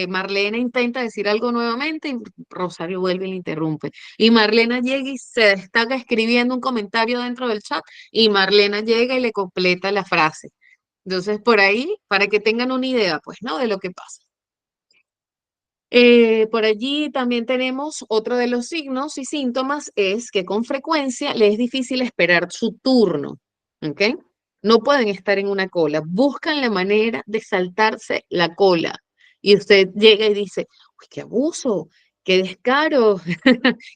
Marlena intenta decir algo nuevamente y Rosario vuelve y la interrumpe. Y Marlena llega y se destaca escribiendo un comentario dentro del chat y Marlena llega y le completa la frase. Entonces, por ahí, para que tengan una idea, pues, ¿no? De lo que pasa. Por allí también tenemos otro de los signos y síntomas es que con frecuencia le es difícil esperar su turno, ¿ok? No pueden estar en una cola, buscan la manera de saltarse la cola. Y usted llega y dice, uy, qué abuso, qué descaro,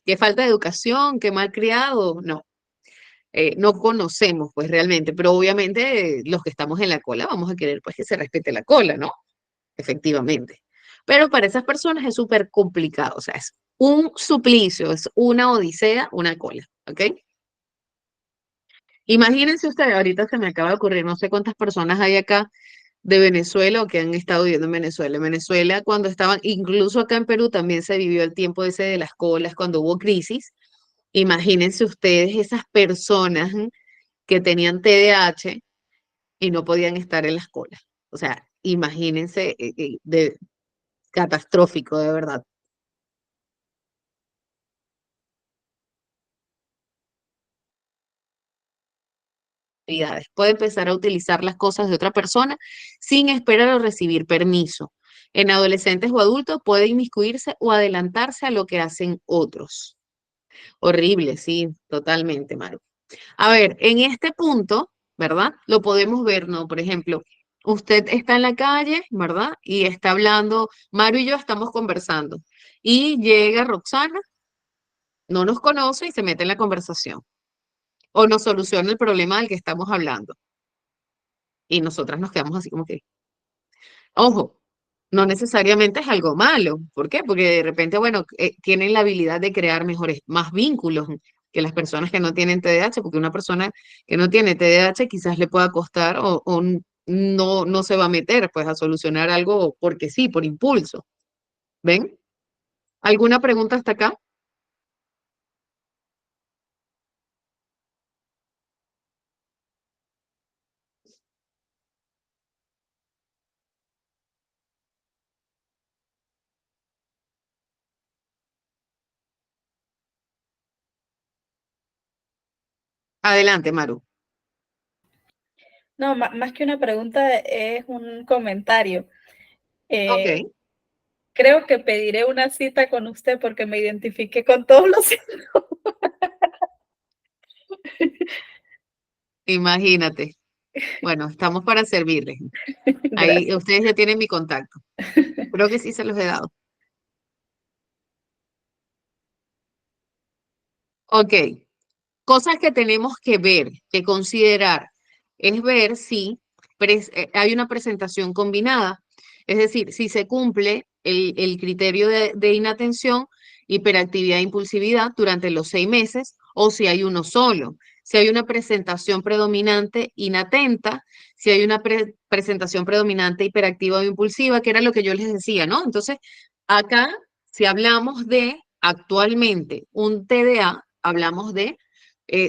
qué falta de educación, qué mal criado. No, no conocemos pues realmente, pero obviamente los que estamos en la cola vamos a querer pues que se respete la cola, ¿no? Efectivamente. Pero para esas personas es súper complicado, o sea, es un suplicio, es una odisea, una cola, ¿ok? Imagínense ustedes, ahorita se me acaba de ocurrir, no sé cuántas personas hay acá de Venezuela o que han estado viviendo en Venezuela. En Venezuela, cuando estaban, incluso acá en Perú también se vivió el tiempo ese de las colas, cuando hubo crisis. Imagínense ustedes esas personas que tenían TDAH y no podían estar en las colas. O sea, imagínense de catastrófico, de verdad. Actividades. Puede empezar a utilizar las cosas de otra persona sin esperar o recibir permiso. En adolescentes o adultos puede inmiscuirse o adelantarse a lo que hacen otros. Horrible, sí, totalmente, Maru. A ver, en este punto, ¿verdad? Lo podemos ver, ¿no? Por ejemplo, usted está en la calle, ¿verdad? Y está hablando, Maru y yo estamos conversando. Y llega Roxana, no nos conoce y se mete en la conversación. O nos soluciona el problema del que estamos hablando. Y nosotras nos quedamos así como que, ojo, no necesariamente es algo malo. ¿Por qué? Porque de repente, bueno, tienen la habilidad de crear mejores, más vínculos que las personas que no tienen TDAH, porque una persona que no tiene TDAH quizás le pueda costar no se va a meter pues a solucionar algo porque sí, por impulso. ¿Ven? ¿Alguna pregunta hasta acá? Adelante, Maru. No, más que una pregunta es un comentario. Ok. Creo que pediré una cita con usted porque me identifiqué con todos los signos. Imagínate. Bueno, estamos para servirles. Ahí Gracias. ustedes ya tienen mi contacto. Creo que sí se los he dado. Ok. Cosas que tenemos que ver, que considerar, es ver si hay una presentación combinada, es decir, si se cumple el criterio de inatención, hiperactividad e impulsividad durante los 6 meses o si hay uno solo, si hay una presentación predominante inatenta, si hay una presentación predominante hiperactiva o impulsiva, que era lo que yo les decía, ¿no? Entonces, acá, si hablamos de actualmente un TDA, hablamos de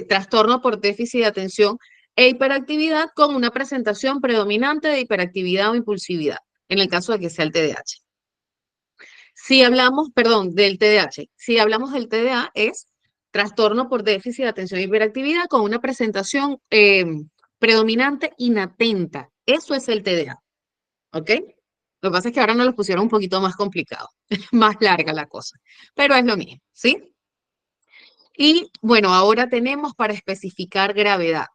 trastorno por déficit de atención e hiperactividad con una presentación predominante de hiperactividad o impulsividad, en el caso de que sea el TDAH. Si hablamos, perdón, del TDAH, si hablamos del TDA es trastorno por déficit de atención e hiperactividad con una presentación predominante inatenta. Eso es el TDA, ¿ok? Lo que pasa es que ahora nos lo pusieron un poquito más complicado, más larga la cosa, pero es lo mismo, ¿sí? Y bueno, ahora tenemos para especificar gravedad.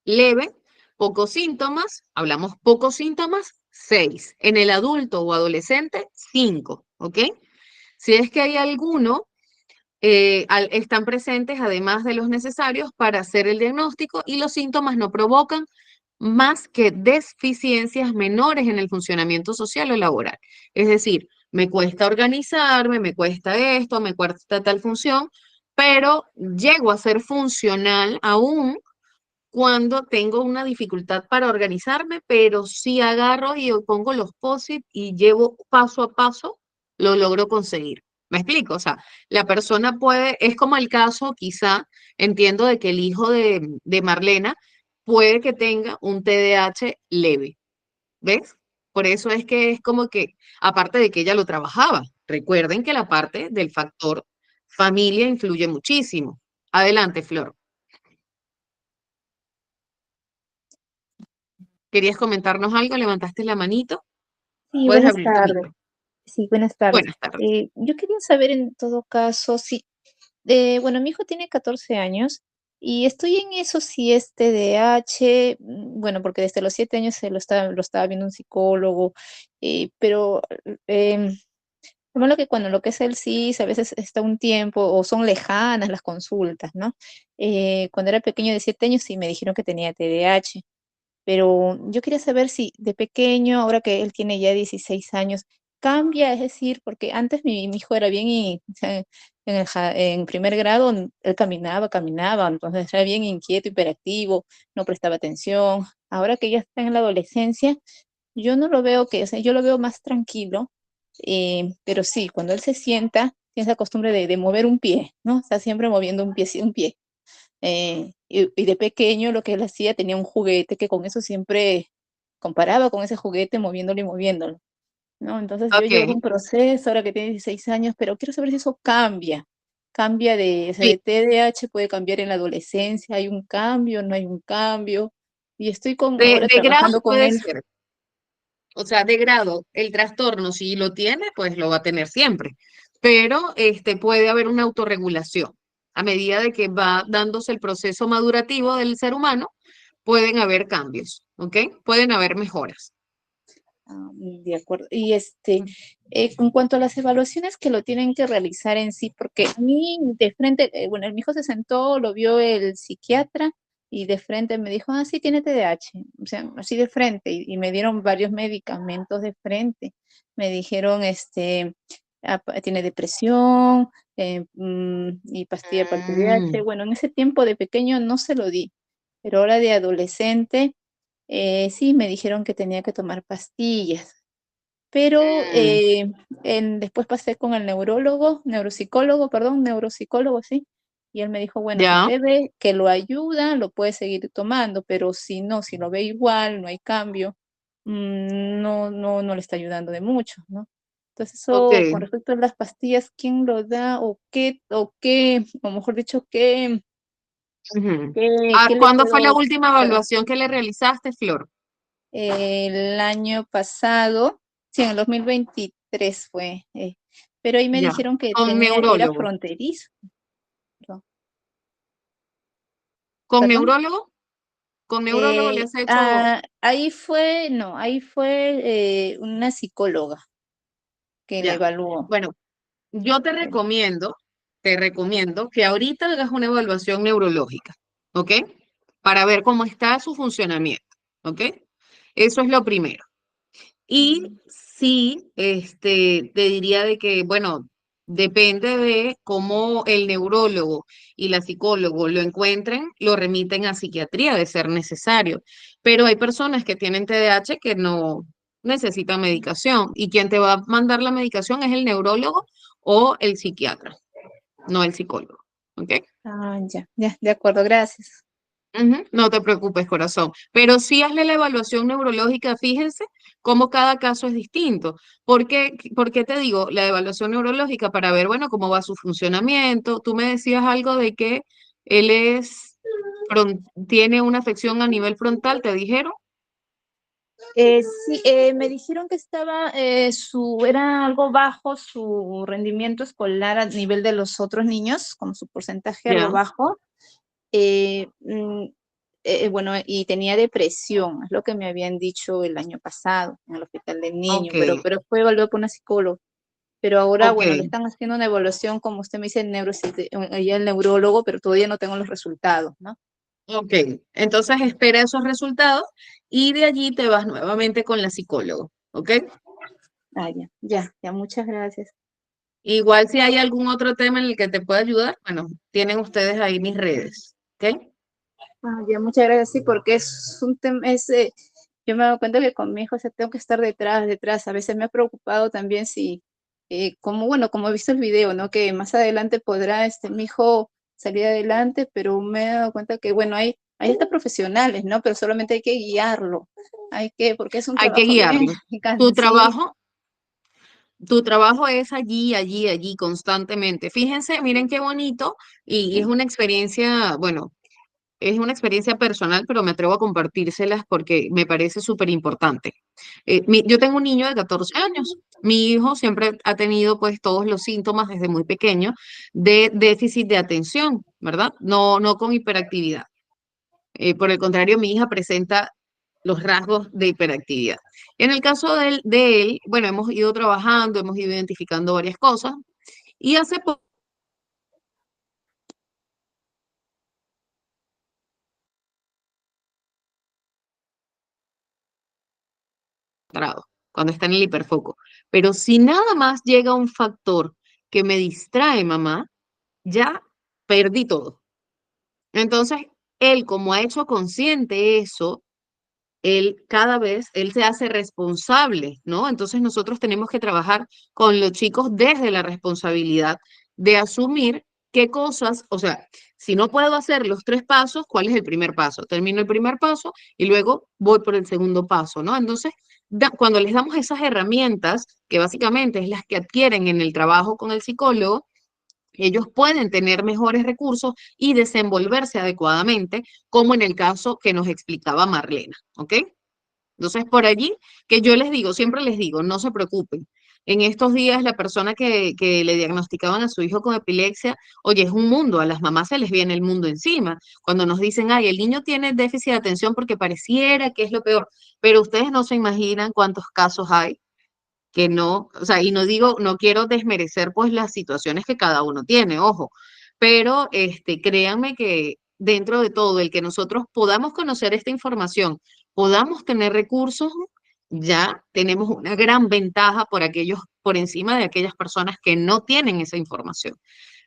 Leve, pocos síntomas, hablamos pocos síntomas, 6. En el adulto o adolescente, 5, ¿ok? Si es que hay alguno, están presentes además de los necesarios para hacer el diagnóstico y los síntomas no provocan más que deficiencias menores en el funcionamiento social o laboral. Es decir, me cuesta organizarme, me cuesta esto, me cuesta tal función, pero llego a ser funcional aún cuando tengo una dificultad para organizarme, pero si agarro y pongo los post-it y llevo paso a paso, lo logro conseguir. ¿Me explico? O sea, la persona puede, es como el caso, quizá, entiendo de que el hijo de Marlena puede que tenga un TDAH leve, ¿ves? Por eso es que es como que, aparte de que ella lo trabajaba, recuerden que la parte del factor familia influye muchísimo. Adelante, Flor. ¿Querías comentarnos algo? ¿Levantaste la manito? Sí, Puedes buenas abrir tu tardes. micro. Sí, buenas tardes. Buenas tardes. Yo quería saber en todo caso si, bueno, mi hijo tiene 14 años y estoy en eso si es TDAH, bueno, porque desde los 7 años lo estaba viendo un psicólogo, pero lo malo que cuando lo que es el CIS a veces está un tiempo o son lejanas las consultas, ¿no? Cuando era pequeño de 7 años sí me dijeron que tenía TDAH. Pero yo quería saber si de pequeño, ahora que él tiene ya 16 años, cambia, es decir, porque antes mi hijo era bien, o sea, en primer grado él caminaba, entonces era bien inquieto, hiperactivo, no prestaba atención. Ahora que ya está en la adolescencia, yo no lo veo o sea, yo lo veo más tranquilo, pero sí, cuando él se sienta, tiene esa costumbre de mover un pie, ¿no? Está siempre moviendo un pie, sí, un pie. Y de pequeño lo que él hacía, tenía un juguete que con eso siempre comparaba con ese juguete moviéndolo y moviéndolo, ¿no? Entonces yo llevo Ok. un proceso ahora que tiene 16 años, pero quiero saber si eso cambia. Cambia o sea, Sí, de TDAH puede cambiar en la adolescencia, hay un cambio, no hay un cambio. Y estoy ahora de grado trabajando con puede él. ser. O sea, de grado, el trastorno, si lo tiene, pues lo va a tener siempre. Pero puede haber una autorregulación. A medida de que va dándose el proceso madurativo del ser humano, pueden haber cambios, ¿ok? Pueden haber mejoras. De acuerdo. Y en cuanto a las evaluaciones que lo tienen que realizar en sí, porque a mí de frente, bueno, mi hijo se sentó, lo vio el psiquiatra y de frente me dijo, sí, tiene TDAH, o sea, así de frente, y me dieron varios medicamentos de frente. Me dijeron, tiene depresión y pastilla para el TDAH. Mm, Bueno, en ese tiempo de pequeño no se lo di, pero ahora de adolescente sí, me dijeron que tenía que tomar pastillas, pero mm, después pasé con el neuropsicólogo, perdón, neuropsicólogo, sí, y él me dijo, bueno, si ya, usted ve que lo ayuda, lo puede seguir tomando, pero si no, si lo ve igual, no hay cambio, no le está ayudando de mucho, ¿no? Entonces, ok. eso con respecto a las pastillas, ¿quién lo da o mejor dicho, Ujú. qué le ¿Cuándo fue la puedo última hacer? evaluación que le realizaste, Flor? El año pasado, sí, en el 2023 fue, pero ahí me Ya, dijeron que con era neurólogo. fronterizo, ¿no? ¿Con ¿Perdón? neurólogo? ¿Con neurólogo le has hecho? Ahí fue, no, ahí fue una psicóloga que me Ya. evaluó. Bueno, yo te recomiendo que ahorita hagas una evaluación neurológica, ¿ok? Para ver cómo está su funcionamiento, ¿ok? Eso es lo primero. Y Mm. sí, te diría de que, bueno, depende de cómo el neurólogo y la psicólogo lo encuentren, lo remiten a psiquiatría de ser necesario. Pero hay personas que tienen TDAH que no necesitan medicación y quien te va a mandar la medicación es el neurólogo o el psiquiatra, no el psicólogo. ¿Ok? Ya, ya, de acuerdo, gracias. Ujú. No te preocupes, corazón. Pero sí hazle la evaluación neurológica, fíjense cómo cada caso es distinto. ¿Por qué te digo la evaluación neurológica? Para ver, bueno, cómo va su funcionamiento. Tú me decías algo de que él tiene una afección a nivel frontal, ¿te dijeron? Sí, me dijeron que era algo bajo su rendimiento escolar a nivel de los otros niños, como su porcentaje algo Ya, bajo. Eh, mm, bueno, y tenía depresión, es lo que me habían dicho el año pasado en el hospital del niño, ok, pero fue evaluado por una psicóloga. Pero ahora, ok, bueno, le están haciendo una evaluación, como usted me dice, ya el neurólogo, pero todavía no tengo los resultados, ¿no? ok. Entonces espera esos resultados y de allí te vas nuevamente con la psicóloga, ¿ok? Ya, ya, ya, muchas gracias. Igual si hay algún otro tema en el que te pueda ayudar, bueno, tienen ustedes ahí mis redes, ¿ok? Ya, muchas gracias, sí, porque es un tema, yo me he dado cuenta que con mi hijo, o sea, tengo que estar detrás, a veces me ha preocupado también si, como, bueno, como he visto el video, ¿no? Que más adelante podrá, mi hijo salir adelante, pero me he dado cuenta que, bueno, hay hasta profesionales, ¿no? Pero solamente hay que guiarlo, porque es un Hay que trabajo bien, guiarlo. Tu sí, trabajo, tu trabajo es allí, allí, allí, constantemente. Fíjense, miren qué bonito y es una experiencia, bueno, es una experiencia personal, pero me atrevo a compartírselas porque me parece súper importante. Yo tengo un niño de 14 años. Mi hijo siempre ha tenido pues todos los síntomas desde muy pequeño de déficit de atención, ¿verdad? No, no con hiperactividad. Por el contrario, mi hija presenta los rasgos de hiperactividad. En el caso de él, bueno, hemos ido trabajando, hemos ido identificando varias cosas y hace poco, cuando está en el hiperfoco, pero si nada más llega un factor que me distrae, mamá, ya perdí todo. Entonces, él, como ha hecho consciente eso, él cada vez, él se hace responsable, ¿no? Entonces nosotros tenemos que trabajar con los chicos desde la responsabilidad de asumir qué cosas, o sea, si no puedo hacer los 3 pasos, ¿cuál es el primer paso? Termino el primer paso y luego voy por el segundo paso, ¿no? Entonces, cuando les damos esas herramientas, que básicamente es las que adquieren en el trabajo con el psicólogo, ellos pueden tener mejores recursos y desenvolverse adecuadamente, como en el caso que nos explicaba Marlena, ¿ok? Entonces, por allí, que yo les digo, siempre les digo, no se preocupen. En estos días, la persona que le diagnosticaban a su hijo con epilepsia, oye, es un mundo, a las mamás se les viene el mundo encima. Cuando nos dicen, ay, el niño tiene déficit de atención porque pareciera que es lo peor, pero ustedes no se imaginan cuántos casos hay que no, o sea, y no digo, no quiero desmerecer pues las situaciones que cada uno tiene, ojo, pero créanme que dentro de todo, el que nosotros podamos conocer esta información, podamos tener recursos, ya tenemos una gran ventaja por encima de aquellas personas que no tienen esa información.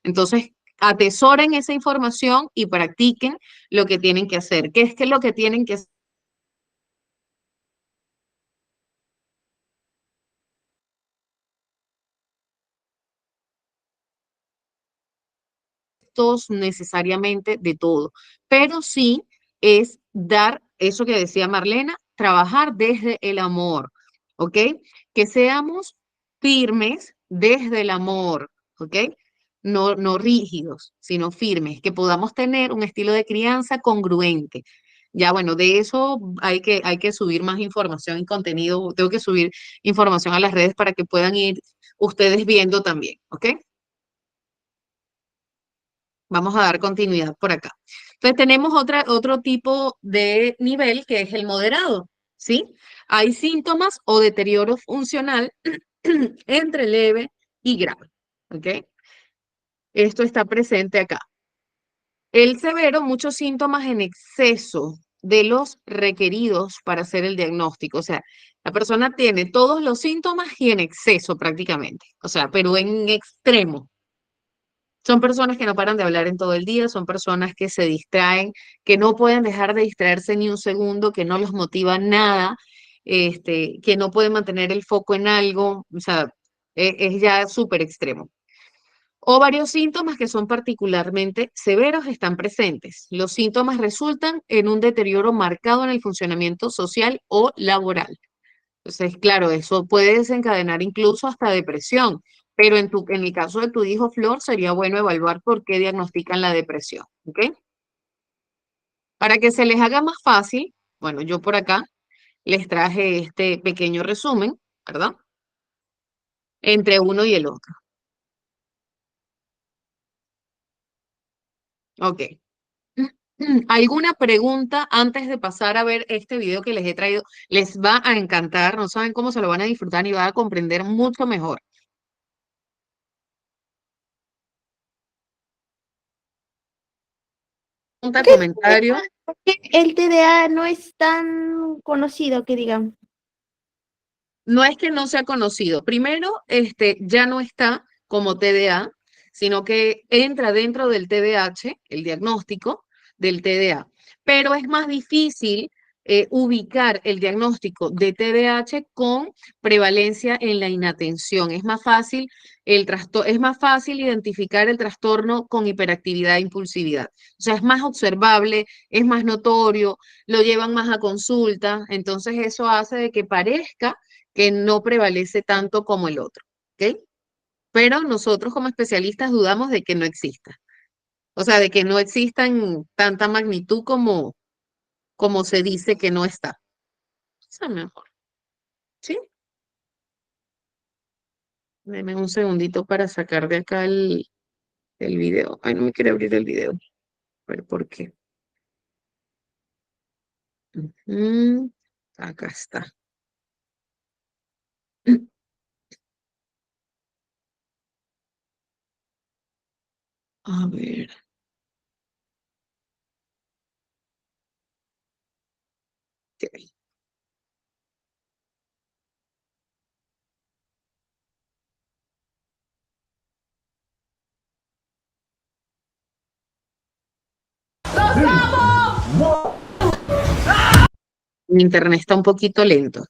Entonces, atesoren esa información y practiquen lo que tienen que hacer. ¿Qué es que lo que tienen que hacer? Todos necesariamente de todo, pero sí es dar eso que decía Marlena, trabajar desde el amor, ¿ok? Que seamos firmes desde el amor, ¿ok? No, no rígidos, sino firmes, que podamos tener un estilo de crianza congruente. Ya, bueno, de eso hay que subir más información y contenido. Tengo que subir información a las redes para que puedan ir ustedes viendo también, ¿ok? Vamos a dar continuidad por acá. Entonces tenemos otro tipo de nivel que es el moderado, ¿sí? Hay síntomas o deterioro funcional entre leve y grave, ¿ok? Esto está presente acá. El severo, muchos síntomas en exceso de los requeridos para hacer el diagnóstico. O sea, la persona tiene todos los síntomas y en exceso prácticamente. O sea, pero en extremo. Son personas que no paran de hablar en todo el día, son personas que se distraen, que no pueden dejar de distraerse ni un segundo, que no los motiva nada, que no pueden mantener el foco en algo, o sea, es ya súper extremo. O varios síntomas que son particularmente severos están presentes. Los síntomas resultan en un deterioro marcado en el funcionamiento social o laboral. Entonces, claro, eso puede desencadenar incluso hasta depresión, pero en el caso de tu hijo Flor, sería bueno evaluar por qué diagnostican la depresión, ¿ok? Para que se les haga más fácil, bueno, yo por acá les traje este pequeño resumen, ¿verdad? Entre uno y el otro. Ok. ¿Alguna pregunta antes de pasar a ver este video que les he traído? Les va a encantar, no saben cómo se lo van a disfrutar y van a comprender mucho mejor. Pregunta, comentario. ¿Por qué el TDA no es tan conocido que digamos? No es que no sea conocido. Primero, ya no está como TDA, sino que entra dentro del TDAH, el diagnóstico, del TDA. Pero es más difícil ubicar el diagnóstico de TDAH con prevalencia en la inatención. Es más fácil identificar el trastorno con hiperactividad e impulsividad. O sea, es más observable, es más notorio, lo llevan más a consulta, entonces eso hace de que parezca que no prevalece tanto como el otro, ¿ok? Pero nosotros como especialistas dudamos de que no exista. O sea, de que no exista en tanta magnitud como se dice que no está. O sea, mejor. ¿Sí? Deme un segundito para sacar de acá el video. Ay, no me quiere abrir el video. A ver, ¿por qué? Ujú, acá está. A ver. Ok. Mi internet está un poquito lento.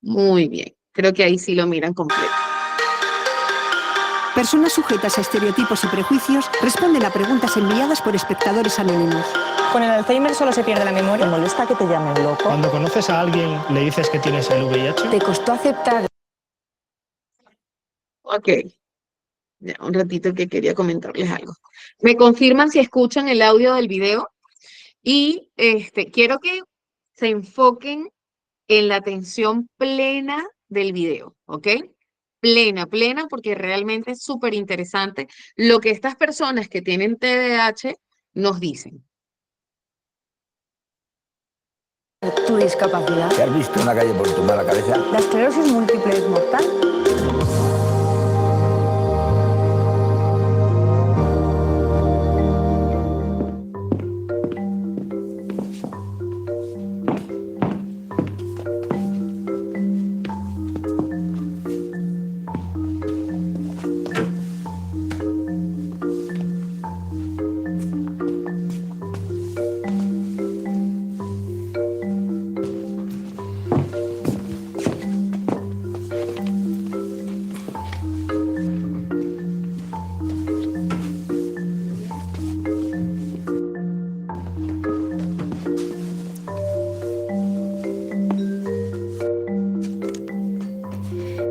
Muy bien. Creo que ahí sí lo miran completo. Personas sujetas a estereotipos y prejuicios responden a preguntas enviadas por espectadores anónimos. Con el Alzheimer solo se pierde la memoria. ¿Te molesta que te llamen loco? Cuando conoces a alguien, le dices que tienes el VIH. ¿Te costó aceptar? Ok. Ya, un ratito que quería comentarles algo. Me confirman si escuchan el audio del video y quiero que se enfoquen en la atención plena del video, ¿ok? Plena, plena, porque realmente es súper interesante lo que estas personas que tienen TDAH nos dicen. ¿Tu discapacidad? ¿Te has visto una calle por tumbar la cabeza? ¿La esclerosis múltiple es mortal?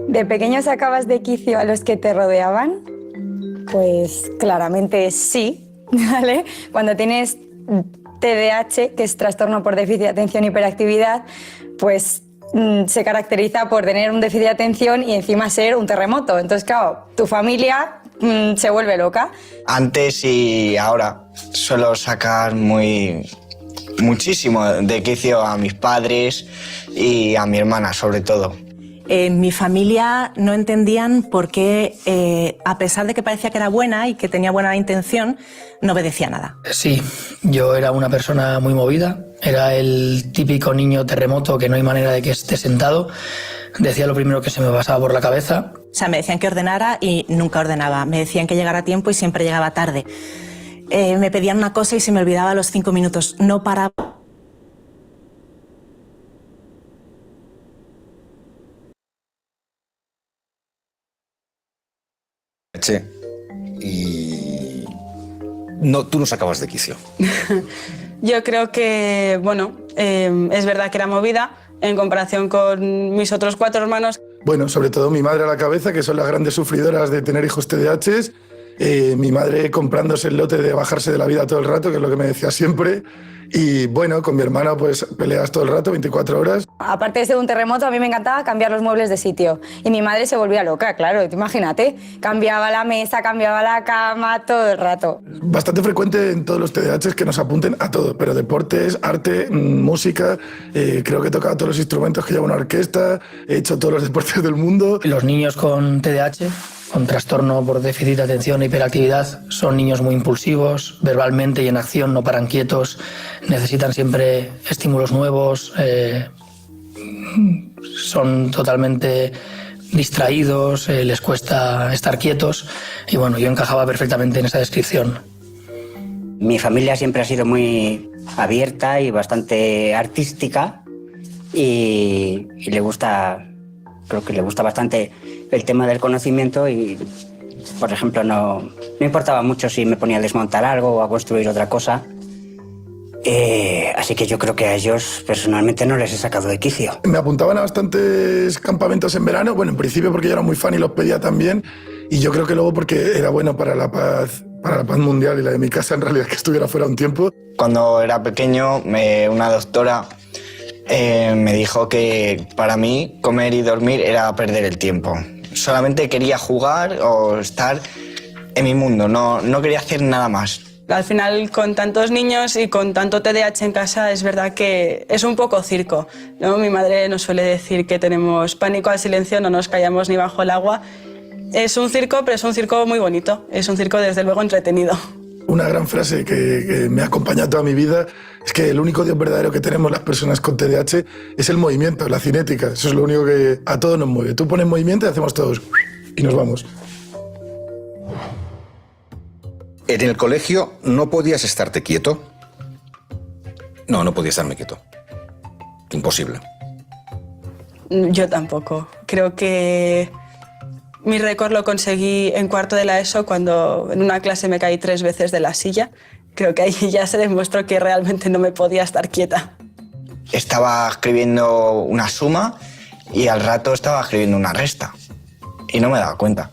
¿De pequeño sacabas de quicio a los que te rodeaban? Pues claramente sí, ¿vale? Cuando tienes TDAH, que es trastorno por déficit de atención e hiperactividad, pues se caracteriza por tener un déficit de atención y encima ser un terremoto. Entonces, claro, tu familia se vuelve loca. Antes y ahora suelo sacar muchísimo de quicio a mis padres y a mi hermana, sobre todo. En mi familia no entendían por qué, a pesar de que parecía que era buena y que tenía buena intención, no obedecía nada. Sí, yo era una persona muy movida, era el típico niño terremoto que no hay manera de que esté sentado, decía lo primero que se me pasaba por la cabeza. O sea, me decían que ordenara y nunca ordenaba, me decían que llegara a tiempo y siempre llegaba tarde. Me pedían una cosa y se me olvidaba a los 5 minutos, no paraba. Y no, tú no sacabas de quicio. Yo creo que, bueno, es verdad que era movida en comparación con mis otros 4 hermanos. Bueno, sobre todo mi madre a la cabeza, que son las grandes sufridoras de tener hijos TDAH. Mi madre comprándose el lote de bajarse de la vida todo el rato, que es lo que me decía siempre. Y bueno, con mi hermana pues peleas todo el rato, 24 horas. Aparte de ser un terremoto, a mí me encantaba cambiar los muebles de sitio. Y mi madre se volvía loca, claro, imagínate. Cambiaba la mesa, cambiaba la cama, todo el rato. Bastante frecuente en todos los TDAHs que nos apunten a todo, pero deportes, arte, música, creo que he tocado todos los instrumentos que lleva una orquesta, he hecho todos los deportes del mundo. Los niños con TDAH, con trastorno por déficit de atención e hiperactividad, son niños muy impulsivos, verbalmente y en acción no paran quietos, necesitan siempre estímulos nuevos, son totalmente distraídos, les cuesta estar quietos y bueno, yo encajaba perfectamente en esa descripción. Mi familia siempre ha sido muy abierta y bastante artística y le gusta, creo que le gusta bastante el tema del conocimiento y, por ejemplo, no importaba mucho si me ponía a desmontar algo o a construir otra cosa. Así que yo creo que a ellos personalmente no les he sacado de quicio. Me apuntaban a bastantes campamentos en verano, bueno, en principio porque yo era muy fan y los pedía también, y yo creo que luego porque era bueno para la paz mundial y la de mi casa, en realidad, que estuviera fuera un tiempo. Cuando era pequeño, una doctora me dijo que para mí comer y dormir era perder el tiempo. Solamente quería jugar o estar en mi mundo, no quería hacer nada más. Al final, con tantos niños y con tanto TDAH en casa, es verdad que es un poco circo, ¿no? Mi madre nos suele decir que tenemos pánico al silencio, no nos callamos ni bajo el agua. Es un circo, pero es un circo muy bonito, es un circo desde luego entretenido. Una gran frase que me acompaña toda mi vida es que el único Dios verdadero que tenemos las personas con TDAH es el movimiento, la cinética. Eso es lo único que a todos nos mueve. Tú pones movimiento y hacemos todos y nos vamos. ¿En el colegio no podías estarte quieto? No podía estarme quieto. Imposible. Yo tampoco. Creo que mi récord lo conseguí en cuarto de la ESO cuando en una clase me caí 3 veces de la silla. Creo que ahí ya se demostró que realmente no me podía estar quieta. Estaba escribiendo una suma y al rato estaba escribiendo una resta. Y no me daba cuenta.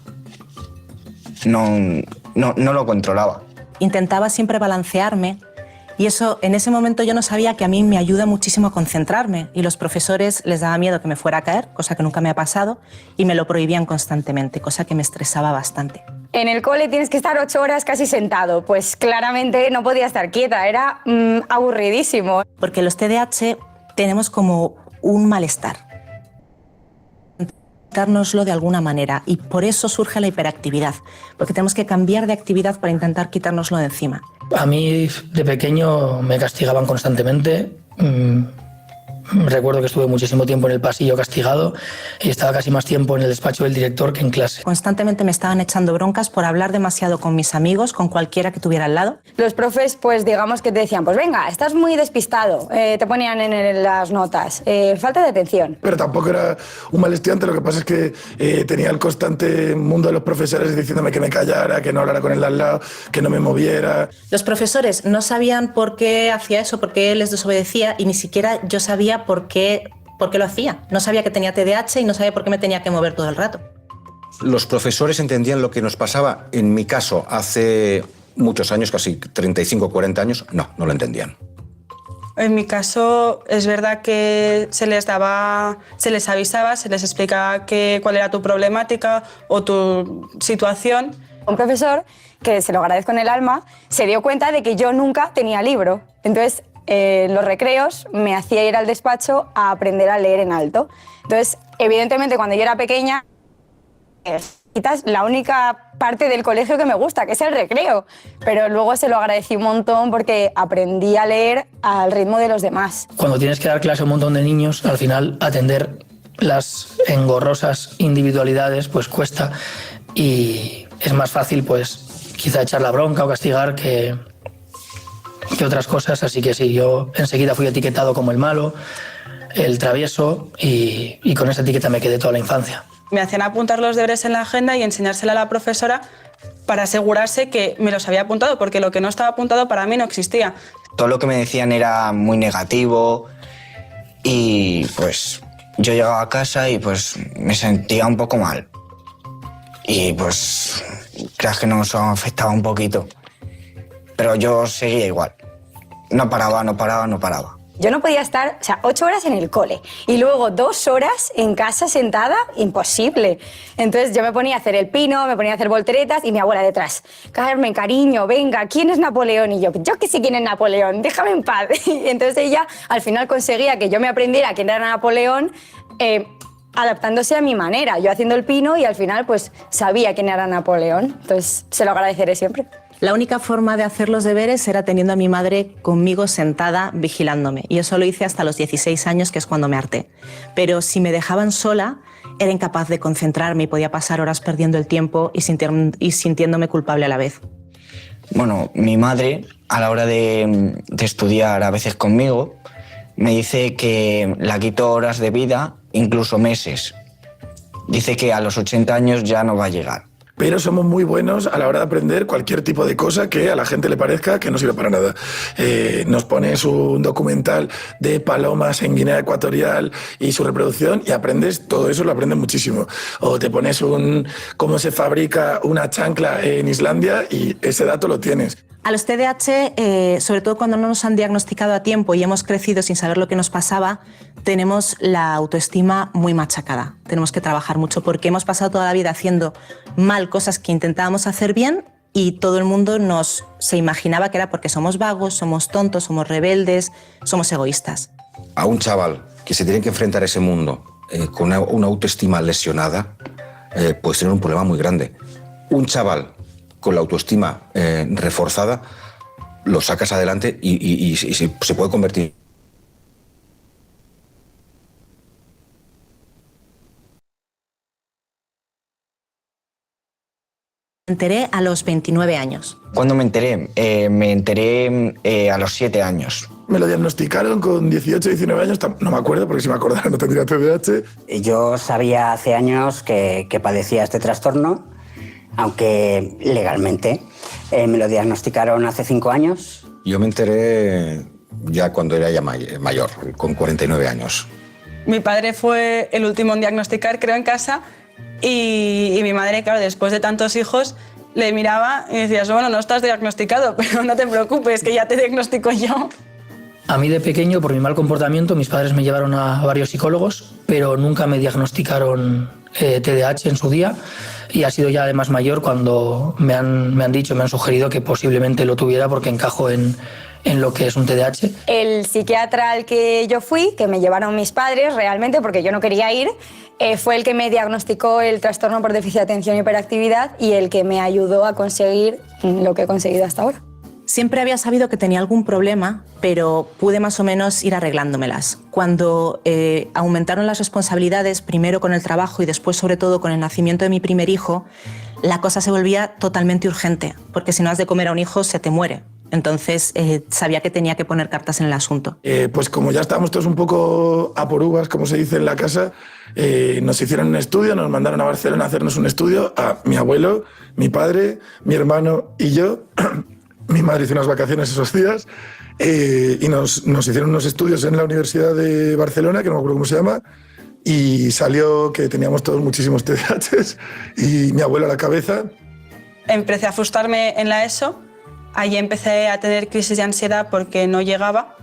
No lo controlaba. Intentaba siempre balancearme y eso, en ese momento yo no sabía que a mí me ayuda muchísimo a concentrarme y los profesores les daba miedo que me fuera a caer, cosa que nunca me ha pasado, y me lo prohibían constantemente, cosa que me estresaba bastante. En el cole tienes que estar 8 horas casi sentado, pues claramente no podía estar quieta, era aburridísimo. Porque los TDAH tenemos como un malestar. Quitárnoslo de alguna manera y por eso surge la hiperactividad, porque tenemos que cambiar de actividad para intentar quitárnoslo de encima. A mí de pequeño me castigaban constantemente. Recuerdo que estuve muchísimo tiempo en el pasillo castigado y estaba casi más tiempo en el despacho del director que en clase. Constantemente me estaban echando broncas por hablar demasiado con mis amigos, con cualquiera que tuviera al lado. Los profes, pues digamos que te decían, pues venga, estás muy despistado, te ponían en las notas, falta de atención. Pero tampoco era un mal estudiante, lo que pasa es que tenía el constante mundo de los profesores diciéndome que me callara, que no hablara con el de al lado, que no me moviera. Los profesores no sabían por qué hacía eso, por qué les desobedecía y ni siquiera yo sabía por qué lo hacía. No sabía que tenía TDAH y no sabía por qué me tenía que mover todo el rato. Los profesores entendían lo que nos pasaba. En mi caso, hace muchos años, casi 35 o 40 años, no lo entendían. En mi caso, es verdad que se les avisaba, se les explicaba cuál era tu problemática o tu situación. Un profesor, que se lo agradezco en el alma, se dio cuenta de que yo nunca tenía libro. Entonces, en los recreos me hacía ir al despacho a aprender a leer en alto. Entonces, evidentemente, cuando yo era pequeña, quitas la única parte del colegio que me gusta, que es el recreo. Pero luego se lo agradecí un montón porque aprendí a leer al ritmo de los demás. Cuando tienes que dar clase a un montón de niños, al final atender las engorrosas individualidades pues cuesta y es más fácil pues quizá echar la bronca o castigar que otras cosas, así que sí, yo enseguida fui etiquetado como el malo, el travieso y con esa etiqueta me quedé toda la infancia. Me hacían apuntar los deberes en la agenda y enseñársela a la profesora para asegurarse que me los había apuntado, porque lo que no estaba apuntado para mí no existía. Todo lo que me decían era muy negativo y pues yo llegaba a casa y pues me sentía un poco mal. Y pues creas que nos afectaba un poquito. Pero yo seguía igual. No paraba. Yo no podía estar, 8 horas en el cole y luego 2 horas en casa sentada, imposible. Entonces yo me ponía a hacer el pino, me ponía a hacer volteretas y mi abuela detrás. Carmen, cariño, venga, ¿quién es Napoleón? Y yo que sé quién es Napoleón, déjame en paz. Y entonces ella al final conseguía que yo me aprendiera quién era Napoleón adaptándose a mi manera, yo haciendo el pino y al final pues sabía quién era Napoleón, entonces se lo agradeceré siempre. La única forma de hacer los deberes era teniendo a mi madre conmigo sentada vigilándome, y eso lo hice hasta los 16 años, que es cuando me harté. Pero si me dejaban sola, era incapaz de concentrarme y podía pasar horas perdiendo el tiempo y sintiéndome culpable a la vez. Bueno, mi madre, a la hora de estudiar a veces conmigo, me dice que la quito horas de vida, incluso meses. Dice que a los 80 años ya no va a llegar. Pero somos muy buenos a la hora de aprender cualquier tipo de cosa que a la gente le parezca que no sirve para nada. Nos pones un documental de palomas en Guinea Ecuatorial y su reproducción y aprendes, todo eso lo aprendes muchísimo. O te pones cómo se fabrica una chancla en Islandia y ese dato lo tienes. A los TDAH, sobre todo cuando no nos han diagnosticado a tiempo y hemos crecido sin saber lo que nos pasaba, tenemos la autoestima muy machacada. Tenemos que trabajar mucho porque hemos pasado toda la vida haciendo mal cosas que intentábamos hacer bien y todo el mundo se imaginaba que era porque somos vagos, somos tontos, somos rebeldes, somos egoístas. A un chaval que se tiene que enfrentar a ese mundo con una autoestima lesionada, puede tener un problema muy grande. Un chaval con la autoestima reforzada, lo sacas adelante y se puede convertir. Me enteré a los 29 años. ¿Cuándo me enteré? Me enteré a los 7 años. Me lo diagnosticaron con 18, 19 años, no me acuerdo porque si me acordara no tendría TDAH. Yo sabía hace años que padecía este trastorno, aunque legalmente me lo diagnosticaron hace 5 años. Yo me enteré ya cuando era ya mayor, con 49 años. Mi padre fue el último en diagnosticar, creo, en casa, y mi madre, claro, después de tantos hijos, le miraba y decía, bueno, no estás diagnosticado, pero no te preocupes, que ya te diagnostico yo. A mí de pequeño, por mi mal comportamiento, mis padres me llevaron a varios psicólogos, pero nunca me diagnosticaron TDAH en su día, y ha sido ya de más mayor cuando me han dicho, me han sugerido que posiblemente lo tuviera porque encajo en lo que es un TDAH. El psiquiatra al que yo fui, que me llevaron mis padres realmente porque yo no quería ir, fue el que me diagnosticó el trastorno por déficit de atención y hiperactividad y el que me ayudó a conseguir lo que he conseguido hasta ahora. Siempre había sabido que tenía algún problema, pero pude más o menos ir arreglándomelas. Cuando aumentaron las responsabilidades, primero con el trabajo y después sobre todo con el nacimiento de mi primer hijo, la cosa se volvía totalmente urgente, porque si no has de comer a un hijo se te muere. Entonces sabía que tenía que poner cartas en el asunto. Pues como ya estábamos todos un poco a por uvas, como se dice en la casa, nos hicieron un estudio, nos mandaron a Barcelona a hacernos un estudio, a mi abuelo, mi padre, mi hermano y yo. Mi madre hizo unas vacaciones esos días y nos hicieron unos estudios en la Universidad de Barcelona, que no me acuerdo cómo se llama, y salió que teníamos todos muchísimos TDAHs y mi abuelo a la cabeza. Empecé a frustrarme en la ESO, allí empecé a tener crisis de ansiedad porque no llegaba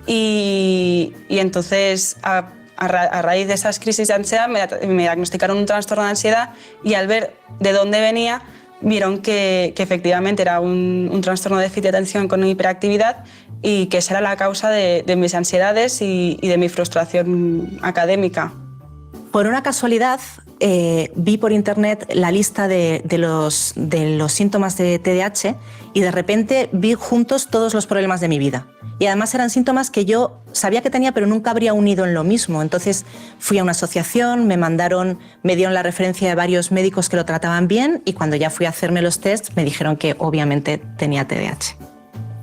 y entonces a raíz de esas crisis de ansiedad me diagnosticaron un trastorno de ansiedad y al ver de dónde venía vieron que efectivamente era un trastorno de déficit de atención con hiperactividad y que esa era la causa de mis ansiedades y de mi frustración académica. Por una casualidad, vi por internet la lista de los síntomas de TDAH y de repente vi juntos todos los problemas de mi vida. Y además eran síntomas que yo sabía que tenía, pero nunca habría unido en lo mismo. Entonces fui a una asociación, me dieron la referencia de varios médicos que lo trataban bien y cuando ya fui a hacerme los tests me dijeron que obviamente tenía TDAH.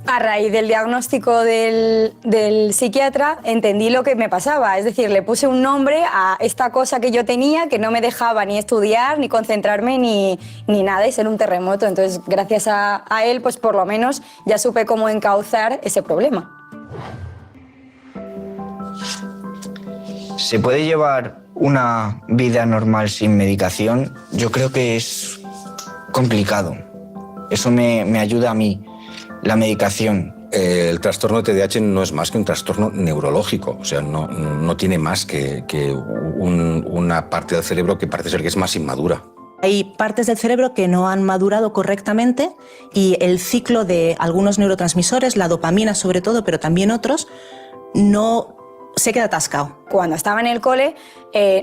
A raíz del diagnóstico del psiquiatra entendí lo que me pasaba, es decir, le puse un nombre a esta cosa que yo tenía que no me dejaba ni estudiar, ni concentrarme, ni nada y ser un terremoto. Entonces, gracias a él, pues por lo menos ya supe cómo encauzar ese problema. ¿Se puede llevar una vida normal sin medicación? Yo creo que es complicado. Eso me ayuda a mí. La medicación. El trastorno de TDAH no es más que un trastorno neurológico, o sea, no tiene más que una parte del cerebro que parece ser que es más inmadura. Hay partes del cerebro que no han madurado correctamente y el ciclo de algunos neurotransmisores, la dopamina sobre todo, pero también otros, no se queda atascado. Cuando estaba en el cole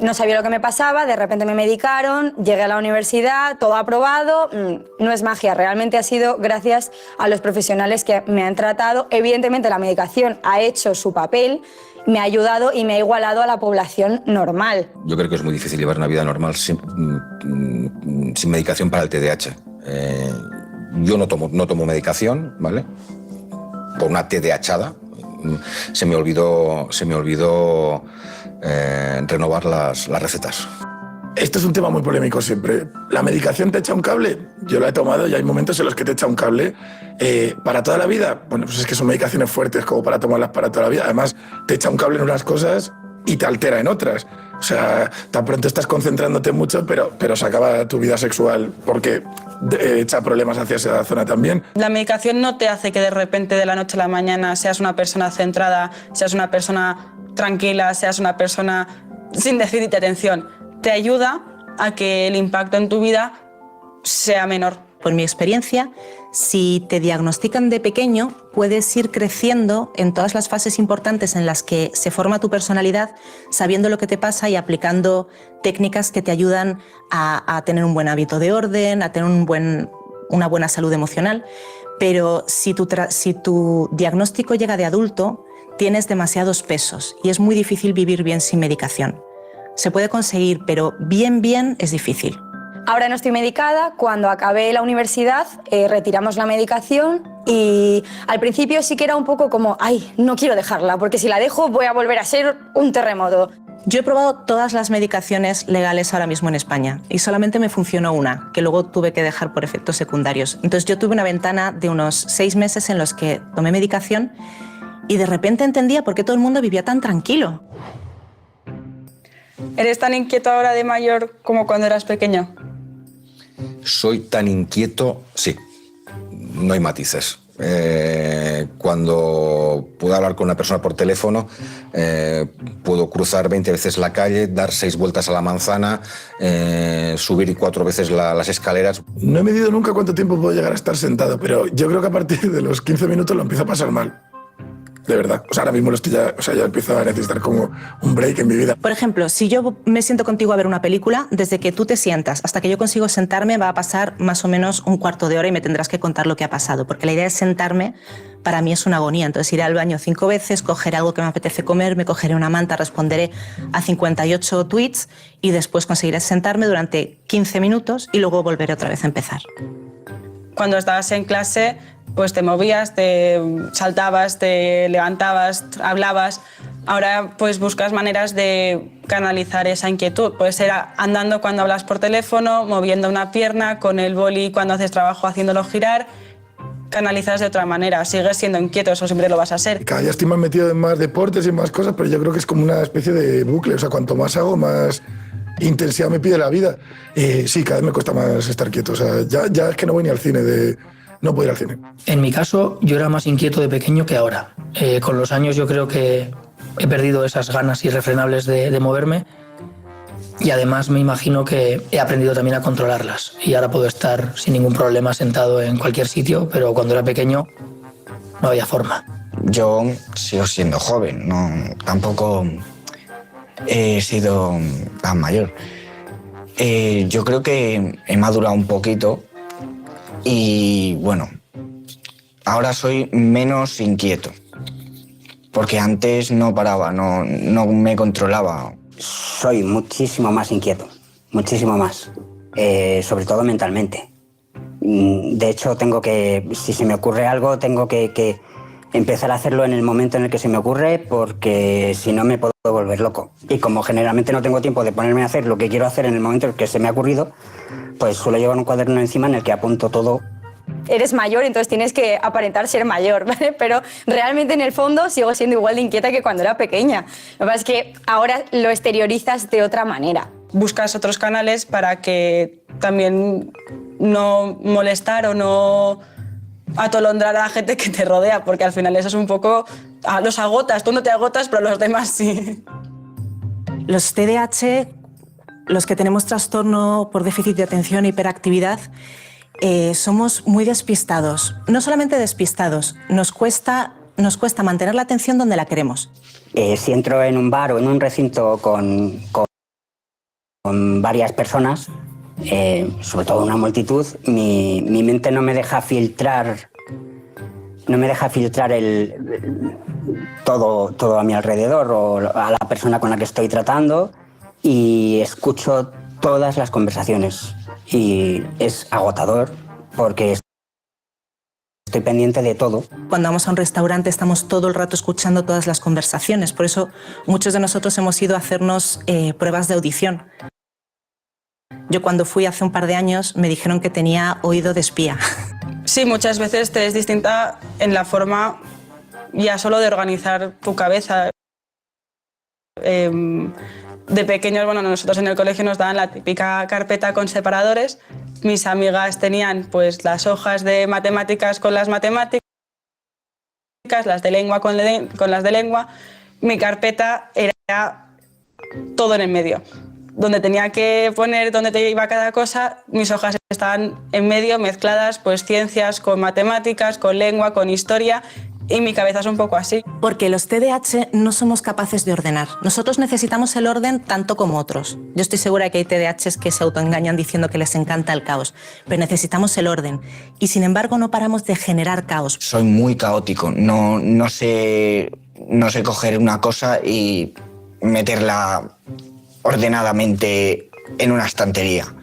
no sabía lo que me pasaba, de repente me medicaron, llegué a la universidad, todo aprobado, no es magia, realmente ha sido gracias a los profesionales que me han tratado. Evidentemente la medicación ha hecho su papel, me ha ayudado y me ha igualado a la población normal. Yo creo que es muy difícil llevar una vida normal sin medicación para el TDAH. Yo no tomo medicación, ¿vale? Por una TDAHada. Se me olvidó renovar las recetas. Esto es un tema muy polémico siempre. ¿La medicación te echa un cable? Yo la he tomado y hay momentos en los que te echa un cable. ¿Para toda la vida? Bueno, pues es que son medicaciones fuertes como para tomarlas para toda la vida. Además, te echa un cable en unas cosas y te altera en otras. O sea, tan pronto estás concentrándote mucho, pero se acaba tu vida sexual porque echa problemas hacia esa zona también. La medicación no te hace que de repente de la noche a la mañana seas una persona centrada, seas una persona tranquila, seas una persona sin déficit de atención. Te ayuda a que el impacto en tu vida sea menor. Por mi experiencia, si te diagnostican de pequeño, puedes ir creciendo en todas las fases importantes en las que se forma tu personalidad, sabiendo lo que te pasa y aplicando técnicas que te ayudan a tener un buen hábito de orden, a tener una buena salud emocional. Pero si tu diagnóstico llega de adulto, tienes demasiados pesos y es muy difícil vivir bien sin medicación. Se puede conseguir, pero bien es difícil. Ahora no estoy medicada, cuando acabé la universidad retiramos la medicación y al principio sí que era un poco como, ay, no quiero dejarla, porque si la dejo voy a volver a ser un terremoto. Yo he probado todas las medicaciones legales ahora mismo en España y solamente me funcionó una, que luego tuve que dejar por efectos secundarios. Entonces yo tuve una ventana de unos 6 meses en los que tomé medicación y de repente entendía por qué todo el mundo vivía tan tranquilo. ¿Eres tan inquieto ahora de mayor como cuando eras pequeño? Soy tan inquieto, sí, no hay matices. Cuando puedo hablar con una persona por teléfono, puedo cruzar 20 veces la calle, dar 6 vueltas a la manzana, subir 4 veces las escaleras. No he medido nunca cuánto tiempo puedo llegar a estar sentado, pero yo creo que a partir de los 15 minutos lo empiezo a pasar mal. De verdad. O sea, ahora mismo ya empiezo a necesitar como un break en mi vida. Por ejemplo, si yo me siento contigo a ver una película, desde que tú te sientas hasta que yo consigo sentarme va a pasar más o menos un cuarto de hora y me tendrás que contar lo que ha pasado, porque la idea de sentarme para mí es una agonía. Entonces iré al baño 5 veces, cogeré algo que me apetece comer, me cogeré una manta, responderé a 58 tweets y después conseguiré sentarme durante 15 minutos y luego volveré otra vez a empezar. Cuando estabas en clase, pues te movías, te saltabas, te levantabas, hablabas. Ahora pues buscas maneras de canalizar esa inquietud. Puede ser andando cuando hablas por teléfono, moviendo una pierna, con el boli cuando haces trabajo haciéndolo girar. Canalizas de otra manera. Sigues siendo inquieto, eso siempre lo vas a ser. Cada día estoy más metido en más deportes y más cosas, pero yo creo que es como una especie de bucle. O sea, cuanto más hago, más intensidad me pide la vida. Sí, cada vez me cuesta más estar quieto. O sea, ya es que no voy ni al cine, no puedo ir al cine. En mi caso, yo era más inquieto de pequeño que ahora. Con los años yo creo que he perdido esas ganas irrefrenables de moverme y además me imagino que he aprendido también a controlarlas y ahora puedo estar sin ningún problema sentado en cualquier sitio, pero cuando era pequeño no había forma. Yo sigo siendo joven, tampoco he sido tan mayor. Yo creo que he madurado un poquito y bueno, ahora soy menos inquieto, porque antes no paraba, no me controlaba. Soy muchísimo más inquieto, muchísimo más, sobre todo mentalmente. De hecho, si se me ocurre algo, tengo que empezar a hacerlo en el momento en el que se me ocurre, porque si no me puedo volver loco. Y como generalmente no tengo tiempo de ponerme a hacer lo que quiero hacer en el momento en el que se me ha ocurrido, pues suelo llevar un cuaderno encima en el que apunto todo. Eres mayor, entonces tienes que aparentar ser mayor, ¿vale? Pero realmente en el fondo sigo siendo igual de inquieta que cuando era pequeña. Lo que pasa es que ahora lo exteriorizas de otra manera. Buscas otros canales para que también no molestar o no atolondrar a la gente que te rodea, porque al final eso es un poco... los agotas, tú no te agotas, pero los demás sí. Los TDAH, los que tenemos trastorno por déficit de atención e hiperactividad, somos muy despistados. No solamente despistados, nos cuesta nos cuesta mantener la atención donde la queremos. Si entro en un bar o en un recinto con varias personas, sobre todo una multitud, mi mente no me deja filtrar todo a mi alrededor o a la persona con la que estoy tratando, y escucho todas las conversaciones, y es agotador porque estoy pendiente de todo. Cuando vamos a un restaurante estamos todo el rato escuchando todas las conversaciones, por eso muchos de nosotros hemos ido a hacernos pruebas de audición. Yo cuando fui hace un par de años me dijeron que tenía oído de espía. Sí, muchas veces te es distinta en la forma ya solo de organizar tu cabeza. De pequeños, bueno, nosotros en el colegio nos daban la típica carpeta con separadores. Mis amigas tenían pues las hojas de matemáticas con las matemáticas, las de lengua con las de lengua. Mi carpeta era todo en el medio. Donde tenía que poner dónde te iba cada cosa, mis hojas estaban en medio, mezcladas, pues ciencias con matemáticas, con lengua, con historia, y mi cabeza es un poco así. Porque los TDAH no somos capaces de ordenar. Nosotros necesitamos el orden tanto como otros. Yo estoy segura que hay TDAHs que se autoengañan diciendo que les encanta el caos, pero necesitamos el orden. Y sin embargo no paramos de generar caos. Soy muy caótico, no sé coger una cosa y meterla ordenadamente en una estantería.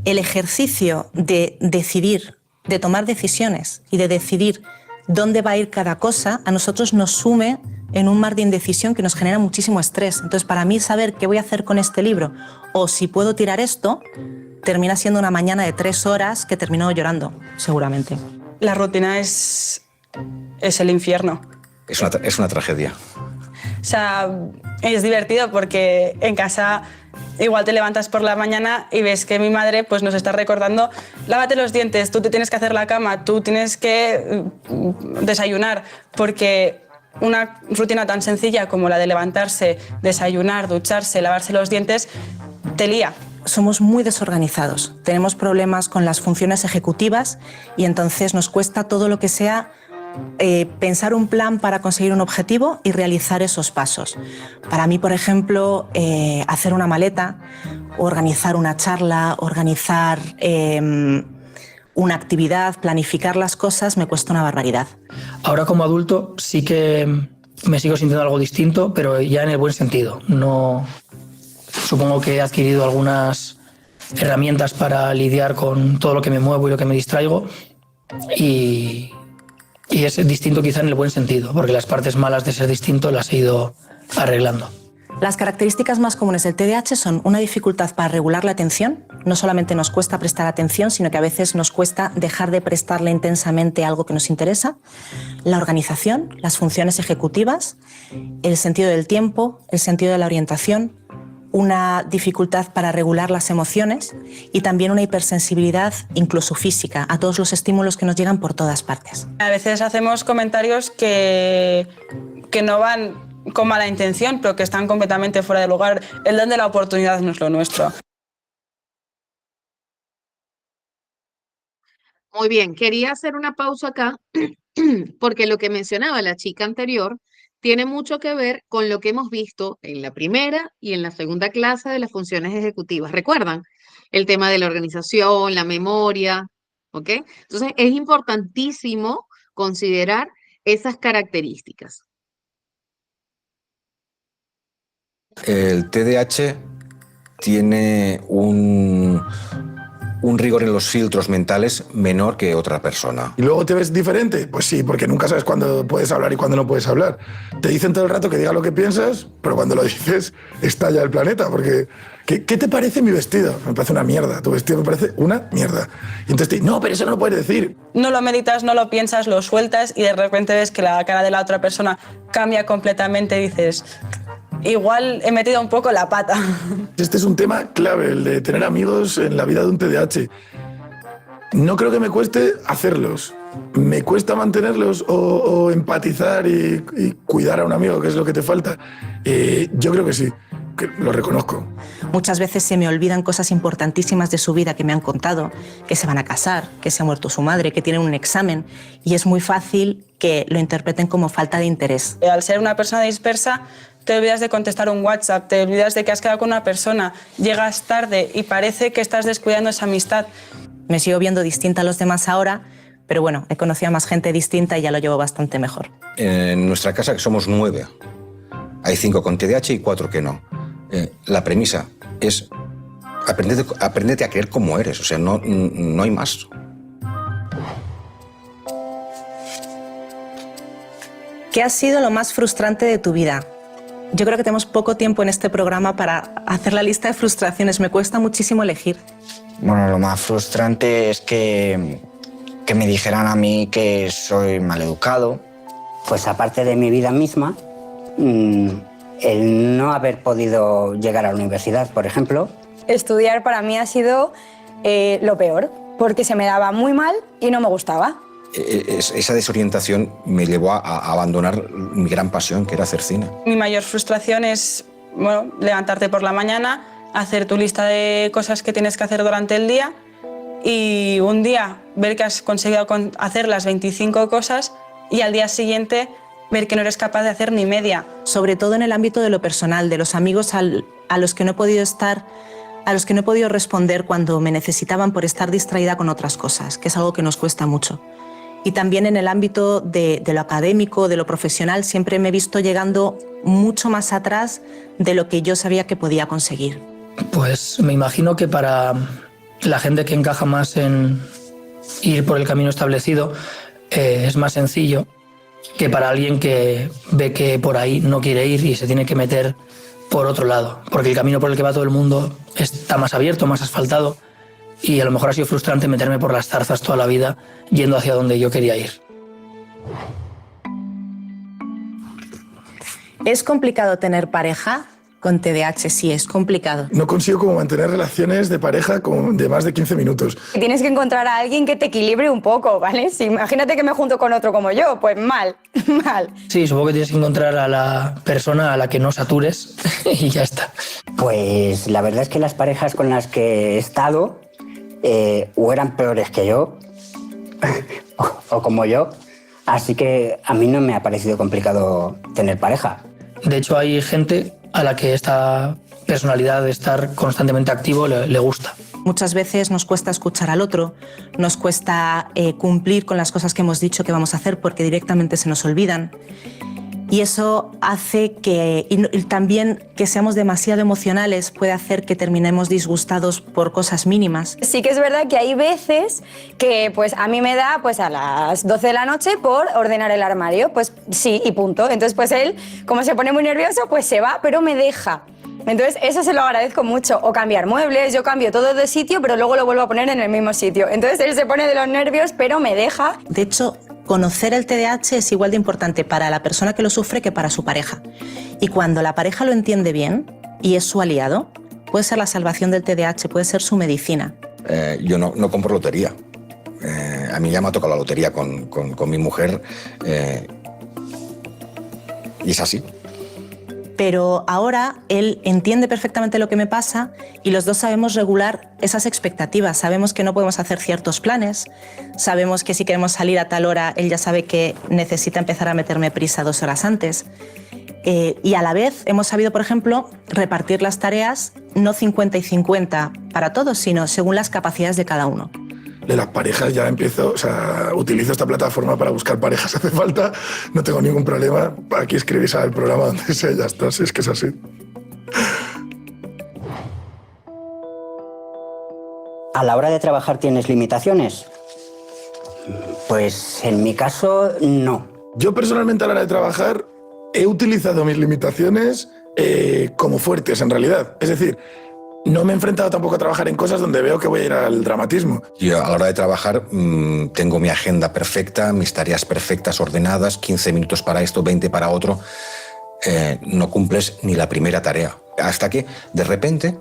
El ejercicio de decidir, de tomar decisiones y de decidir dónde va a ir cada cosa, a nosotros nos sume en un mar de indecisión que nos genera muchísimo estrés. Entonces, para mí, saber qué voy a hacer con este libro o si puedo tirar esto, termina siendo una mañana de 3 horas que termino llorando, seguramente. La rutina es el infierno. Es una tragedia. O sea, es divertido porque en casa igual te levantas por la mañana y ves que mi madre pues, nos está recordando: lávate los dientes, tú te tienes que hacer la cama, tú tienes que desayunar, porque una rutina tan sencilla como la de levantarse, desayunar, ducharse, lavarse los dientes, te lía. Somos muy desorganizados, tenemos problemas con las funciones ejecutivas y entonces nos cuesta todo lo que sea pensar un plan para conseguir un objetivo y realizar esos pasos. Para mí, por ejemplo, hacer una maleta, organizar una charla, organizar una actividad, planificar las cosas, me cuesta una barbaridad. Ahora como adulto sí que me sigo sintiendo algo distinto, pero ya en el buen sentido. No, supongo que he adquirido algunas herramientas para lidiar con todo lo que me muevo y lo que me distraigo, y es distinto quizá en el buen sentido, porque las partes malas de ser distinto las he ido arreglando. Las características más comunes del TDAH son una dificultad para regular la atención. No solamente nos cuesta prestar atención, sino que a veces nos cuesta dejar de prestarle intensamente a algo que nos interesa. La organización, las funciones ejecutivas, el sentido del tiempo, el sentido de la orientación, una dificultad para regular las emociones y también una hipersensibilidad incluso física a todos los estímulos que nos llegan por todas partes. A veces hacemos comentarios que no van con mala intención, pero que están completamente fuera de lugar. El don de la oportunidad no es lo nuestro. Muy bien, quería hacer una pausa acá porque lo que mencionaba la chica anterior tiene mucho que ver con lo que hemos visto en la primera y en la segunda clase de las funciones ejecutivas. ¿Recuerdan? El tema de la organización, la memoria, ¿ok? Entonces, es importantísimo considerar esas características. El TDAH tiene un rigor en los filtros mentales menor que otra persona. ¿Y luego te ves diferente? Pues sí, porque nunca sabes cuándo puedes hablar y cuándo no puedes hablar. Te dicen todo el rato que digas lo que piensas, pero cuando lo dices estalla el planeta, porque ¿qué te parece mi vestido? Me parece una mierda, tu vestido me parece una mierda. Y entonces te dicen, no, pero eso no lo puedes decir. No lo meditas, no lo piensas, lo sueltas y de repente ves que la cara de la otra persona cambia completamente y dices: igual he metido un poco la pata. Este es un tema clave, el de tener amigos en la vida de un TDAH. No creo que me cueste hacerlos. ¿Me cuesta mantenerlos o empatizar y cuidar a un amigo, que es lo que te falta? Yo creo que sí. que lo reconozco. Muchas veces se me olvidan cosas importantísimas de su vida que me han contado, que se van a casar, que se ha muerto su madre, que tienen un examen, y es muy fácil que lo interpreten como falta de interés. Al ser una persona dispersa, te olvidas de contestar un WhatsApp, te olvidas de que has quedado con una persona, llegas tarde y parece que estás descuidando esa amistad. Me sigo viendo distinta a los demás ahora, pero bueno, he conocido a más gente distinta y ya lo llevo bastante mejor. En nuestra casa, que somos 9, hay 5 con TDAH y 4 que no. La premisa es aprendete a creer como eres, o sea, no hay más. ¿Qué ha sido lo más frustrante de tu vida? Yo creo que tenemos poco tiempo en este programa para hacer la lista de frustraciones. Me cuesta muchísimo elegir. Bueno, lo más frustrante es que me dijeran a mí que soy maleducado. Pues aparte de mi vida misma, el no haber podido llegar a la universidad, por ejemplo. Estudiar para mí ha sido lo peor, porque se me daba muy mal y no me gustaba. Esa desorientación me llevó a abandonar mi gran pasión, que era hacer cine. Mi mayor frustración es, bueno, levantarte por la mañana, hacer tu lista de cosas que tienes que hacer durante el día y un día ver que has conseguido hacer las 25 cosas y al día siguiente ver que no eres capaz de hacer ni media. Sobre todo en el ámbito de lo personal, de los amigos a los que no he podido estar, a los que no he podido responder cuando me necesitaban por estar distraída con otras cosas, que es algo que nos cuesta mucho. Y también en el ámbito de lo académico, de lo profesional, siempre me he visto llegando mucho más atrás de lo que yo sabía que podía conseguir. Pues me imagino que para la gente que encaja más en ir por el camino establecido es más sencillo que para alguien que ve que por ahí no quiere ir y se tiene que meter por otro lado. Porque el camino por el que va todo el mundo está más abierto, más asfaltado. Y a lo mejor ha sido frustrante meterme por las zarzas toda la vida yendo hacia donde yo quería ir. ¿Es complicado tener pareja con TDAH? Sí, es complicado. No consigo como mantener relaciones de pareja de más de 15 minutos. Tienes que encontrar a alguien que te equilibre un poco, ¿vale? Si imagínate que me junto con otro como yo, pues mal, mal. Sí, supongo que tienes que encontrar a la persona a la que no satures y ya está. Pues la verdad es que las parejas con las que he estado o eran peores que yo o como yo, así que a mí no me ha parecido complicado tener pareja. De hecho, hay gente a la que esta personalidad de estar constantemente activo le gusta. Muchas veces nos cuesta escuchar al otro, nos cuesta cumplir con las cosas que hemos dicho que vamos a hacer porque directamente se nos olvidan. Y eso hace que, y también que seamos demasiado emocionales, puede hacer que terminemos disgustados por cosas mínimas. Sí que es verdad que hay veces que pues, a mí me da pues, a las 12 de la noche por ordenar el armario. Pues sí, y punto. Entonces pues él, como se pone muy nervioso, pues se va, pero me deja. Entonces eso se lo agradezco mucho. O cambiar muebles, yo cambio todo de sitio, pero luego lo vuelvo a poner en el mismo sitio. Entonces él se pone de los nervios, pero me deja. De hecho, conocer el TDAH es igual de importante para la persona que lo sufre que para su pareja. Y cuando la pareja lo entiende bien y es su aliado, puede ser la salvación del TDAH, puede ser su medicina. Yo no compro lotería. A mí ya me ha tocado la lotería con mi mujer y es así. Pero ahora él entiende perfectamente lo que me pasa y los dos sabemos regular esas expectativas. Sabemos que no podemos hacer ciertos planes, sabemos que si queremos salir a tal hora, él ya sabe que necesita empezar a meterme prisa 2 horas antes. Y a la vez hemos sabido, por ejemplo, repartir las tareas no 50 y 50 para todos, sino según las capacidades de cada uno. De las parejas ya empiezo, o sea, utilizo esta plataforma para buscar parejas si hace falta, no tengo ningún problema. Aquí escribís al programa donde sea, ya está, si es que es así. ¿A la hora de trabajar tienes limitaciones? Pues en mi caso, no. Yo personalmente a la hora de trabajar he utilizado mis limitaciones como fuertes en realidad. Es decir, no me he enfrentado tampoco a trabajar en cosas donde veo que voy a ir al dramatismo. Yo a la hora de trabajar tengo mi agenda perfecta, mis tareas perfectas, ordenadas, 15 minutos para esto, 20 para otro. No cumples ni la primera tarea. Hasta que, de repente,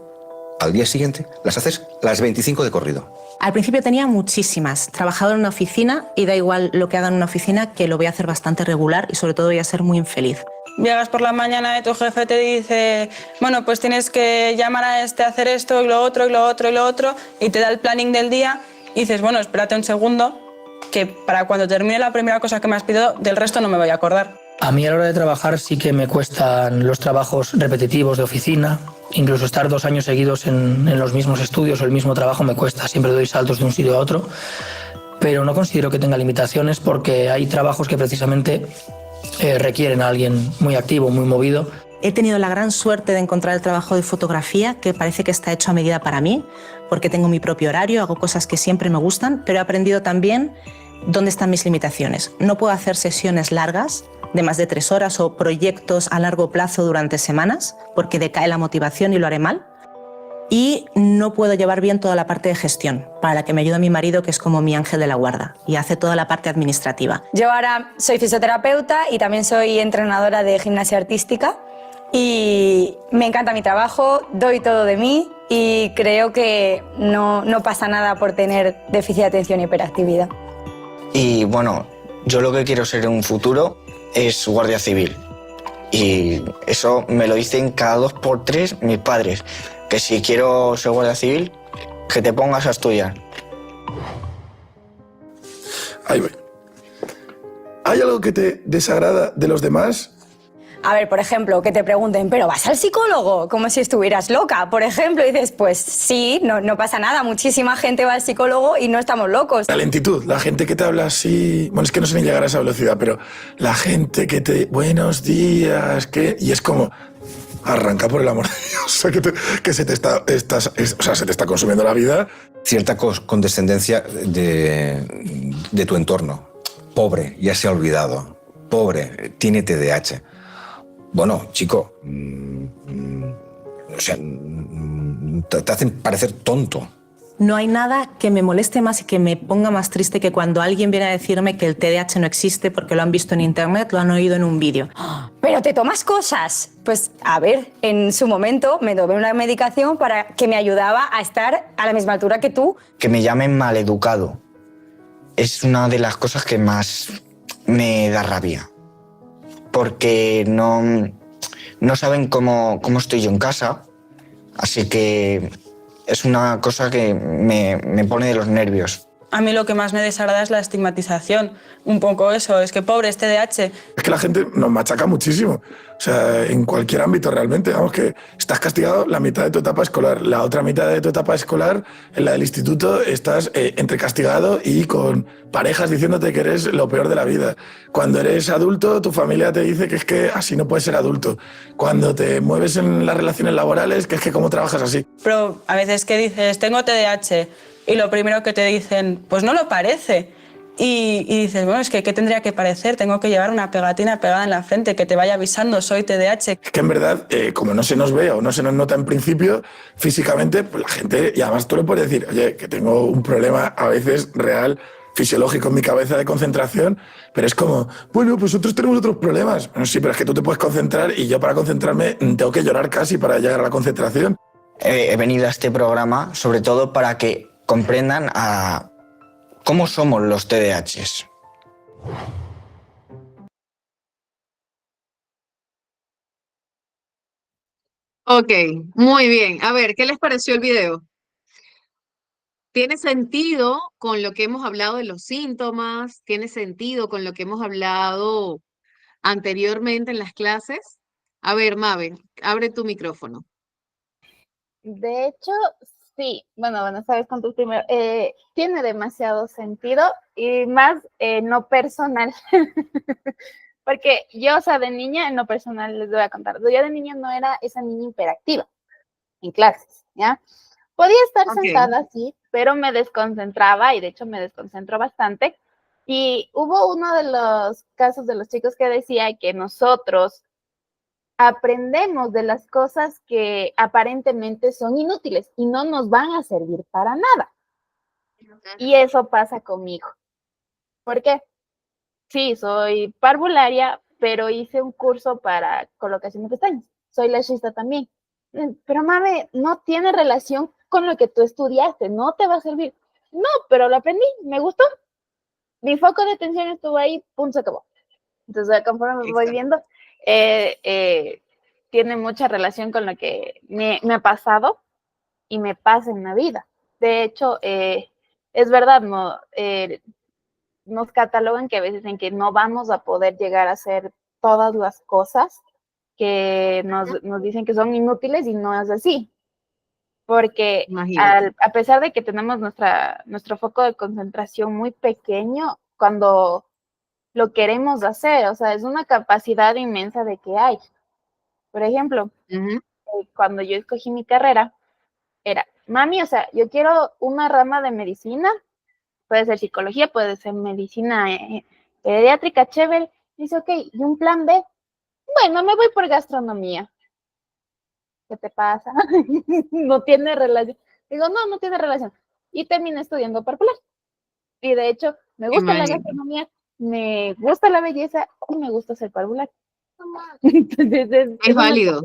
al día siguiente, las haces las 25 de corrido. Al principio tenía muchísimas. Trabajaba en una oficina y da igual lo que haga en una oficina, que lo voy a hacer bastante regular y sobre todo voy a ser muy infeliz. Llegas por la mañana y tu jefe te dice, bueno, pues tienes que llamar a este, hacer esto y lo otro y lo otro y lo otro, y te da el planning del día y dices, bueno, espérate un segundo, que para cuando termine la primera cosa que me has pedido, del resto no me voy a acordar. A mí a la hora de trabajar sí que me cuestan los trabajos repetitivos de oficina. Incluso estar 2 años seguidos en los mismos estudios o el mismo trabajo me cuesta. Siempre doy saltos de un sitio a otro. Pero no considero que tenga limitaciones porque hay trabajos que precisamente requieren a alguien muy activo, muy movido. He tenido la gran suerte de encontrar el trabajo de fotografía, que parece que está hecho a medida para mí, porque tengo mi propio horario, hago cosas que siempre me gustan, pero he aprendido también dónde están mis limitaciones. No puedo hacer sesiones largas, de más de 3 horas, o proyectos a largo plazo durante semanas, porque decae la motivación y lo haré mal. Y no puedo llevar bien toda la parte de gestión, para la que me ayuda mi marido, que es como mi ángel de la guarda, y hace toda la parte administrativa. Yo ahora soy fisioterapeuta y también soy entrenadora de gimnasia artística y me encanta mi trabajo, doy todo de mí y creo que no pasa nada por tener déficit de atención y hiperactividad. Y bueno, yo lo que quiero ser en un futuro es guardia civil. Y eso me lo dicen cada 2 por 3 mis padres, que si quiero ser guardia civil, que te pongas a estudiar. Ahí voy. ¿Hay algo que te desagrada de los demás? A ver, por ejemplo, que te pregunten, ¿pero vas al psicólogo? Como si estuvieras loca, por ejemplo, y dices, pues sí, no pasa nada, muchísima gente va al psicólogo y no estamos locos. La lentitud, la gente que te habla así... Bueno, es que no sé ni llegar a esa velocidad, pero la gente que te... Buenos días, ¿qué? Y es como... Arranca por el amor de Dios, o sea, que se te está consumiendo la vida. Cierta condescendencia de tu entorno. Pobre, ya se ha olvidado. Pobre, tiene TDAH. Bueno, chico, o sea, te hacen parecer tonto. No hay nada que me moleste más y que me ponga más triste que cuando alguien viene a decirme que el TDAH no existe porque lo han visto en internet, lo han oído en un vídeo. ¿Pero te tomas cosas? Pues a ver, en su momento me tomé una medicación para que me ayudaba a estar a la misma altura que tú. Que me llamen maleducado es una de las cosas que más me da rabia. Porque no saben cómo estoy yo en casa, así que es una cosa que me pone de los nervios. A mí lo que más me desagrada es la estigmatización. Un poco eso, es que pobre es TDAH. Es que la gente nos machaca muchísimo. O sea, en cualquier ámbito realmente. Vamos, que estás castigado la mitad de tu etapa escolar. La otra mitad de tu etapa escolar, en la del instituto, estás entre castigado y con parejas diciéndote que eres lo peor de la vida. Cuando eres adulto, tu familia te dice que es que así no puedes ser adulto. Cuando te mueves en las relaciones laborales, que es que cómo trabajas así. Pero a veces que dices, tengo TDAH, y lo primero que te dicen, pues no lo parece. Y dices, bueno, es que ¿qué tendría que parecer? Tengo que llevar una pegatina pegada en la frente que te vaya avisando, soy TDAH. Es que en verdad, como no se nos ve o no se nos nota en principio, físicamente, pues la gente, y además tú le puedes decir, oye, que tengo un problema a veces real, fisiológico en mi cabeza de concentración, pero es como, bueno, pues nosotros tenemos otros problemas. Bueno, sí, pero es que tú te puedes concentrar y yo para concentrarme tengo que llorar casi para llegar a la concentración. He venido a este programa sobre todo para que comprendan a cómo somos los TDAHs. Ok, muy bien. A ver, ¿qué les pareció el video? ¿Tiene sentido con lo que hemos hablado de los síntomas? ¿Tiene sentido con lo que hemos hablado anteriormente en las clases? A ver, Maven, abre tu micrófono. De hecho, sí, bueno, sabes con tu primero, tiene demasiado sentido y más no personal, porque yo, o sea, de niña, en lo personal les voy a contar, yo de niña no era esa niña hiperactiva en clases, ¿ya? Podía estar sentada así, pero me desconcentraba y de hecho me desconcentró bastante y hubo uno de los casos de los chicos que decía que nosotros aprendemos de las cosas que aparentemente son inútiles y no nos van a servir para nada. Y eso pasa conmigo. ¿Por qué? Sí, soy parvularia, pero hice un curso para colocación de pestañas. Soy lashista también. Pero, mame, no tiene relación con lo que tú estudiaste, no te va a servir. No, pero lo aprendí, me gustó. Mi foco de atención estuvo ahí, punto, se acabó. Entonces, conforme me voy viendo, tiene mucha relación con lo que me ha pasado y me pasa en la vida. De hecho, es verdad, no, nos catalogan que a veces en que no vamos a poder llegar a hacer todas las cosas que nos dicen que son inútiles y no es así. Porque a pesar de que tenemos nuestro foco de concentración muy pequeño, cuando lo queremos hacer, o sea, es una capacidad inmensa de que hay. Por ejemplo, cuando yo escogí mi carrera, era, mami, o sea, yo quiero una rama de medicina, puede ser psicología, puede ser medicina pediátrica, chévere. Dice, ok, ¿y un plan B? Bueno, me voy por gastronomía. ¿Qué te pasa? No tiene relación. Digo, no tiene relación. Y terminé estudiando particular. Y de hecho, me gusta la gastronomía, me gusta la belleza y me gusta ser parvular. Entonces, es válido.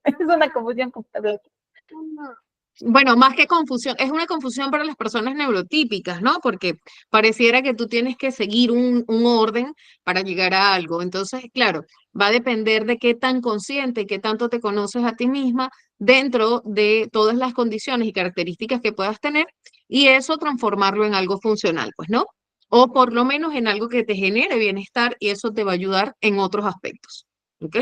Es una confusión completa. Bueno, más que confusión, es una confusión para las personas neurotípicas, ¿no? Porque pareciera que tú tienes que seguir un orden para llegar a algo. Entonces, claro, va a depender de qué tan consciente y qué tanto te conoces a ti misma dentro de todas las condiciones y características que puedas tener y eso transformarlo en algo funcional, pues, ¿no? O por lo menos en algo que te genere bienestar y eso te va a ayudar en otros aspectos, ¿ok?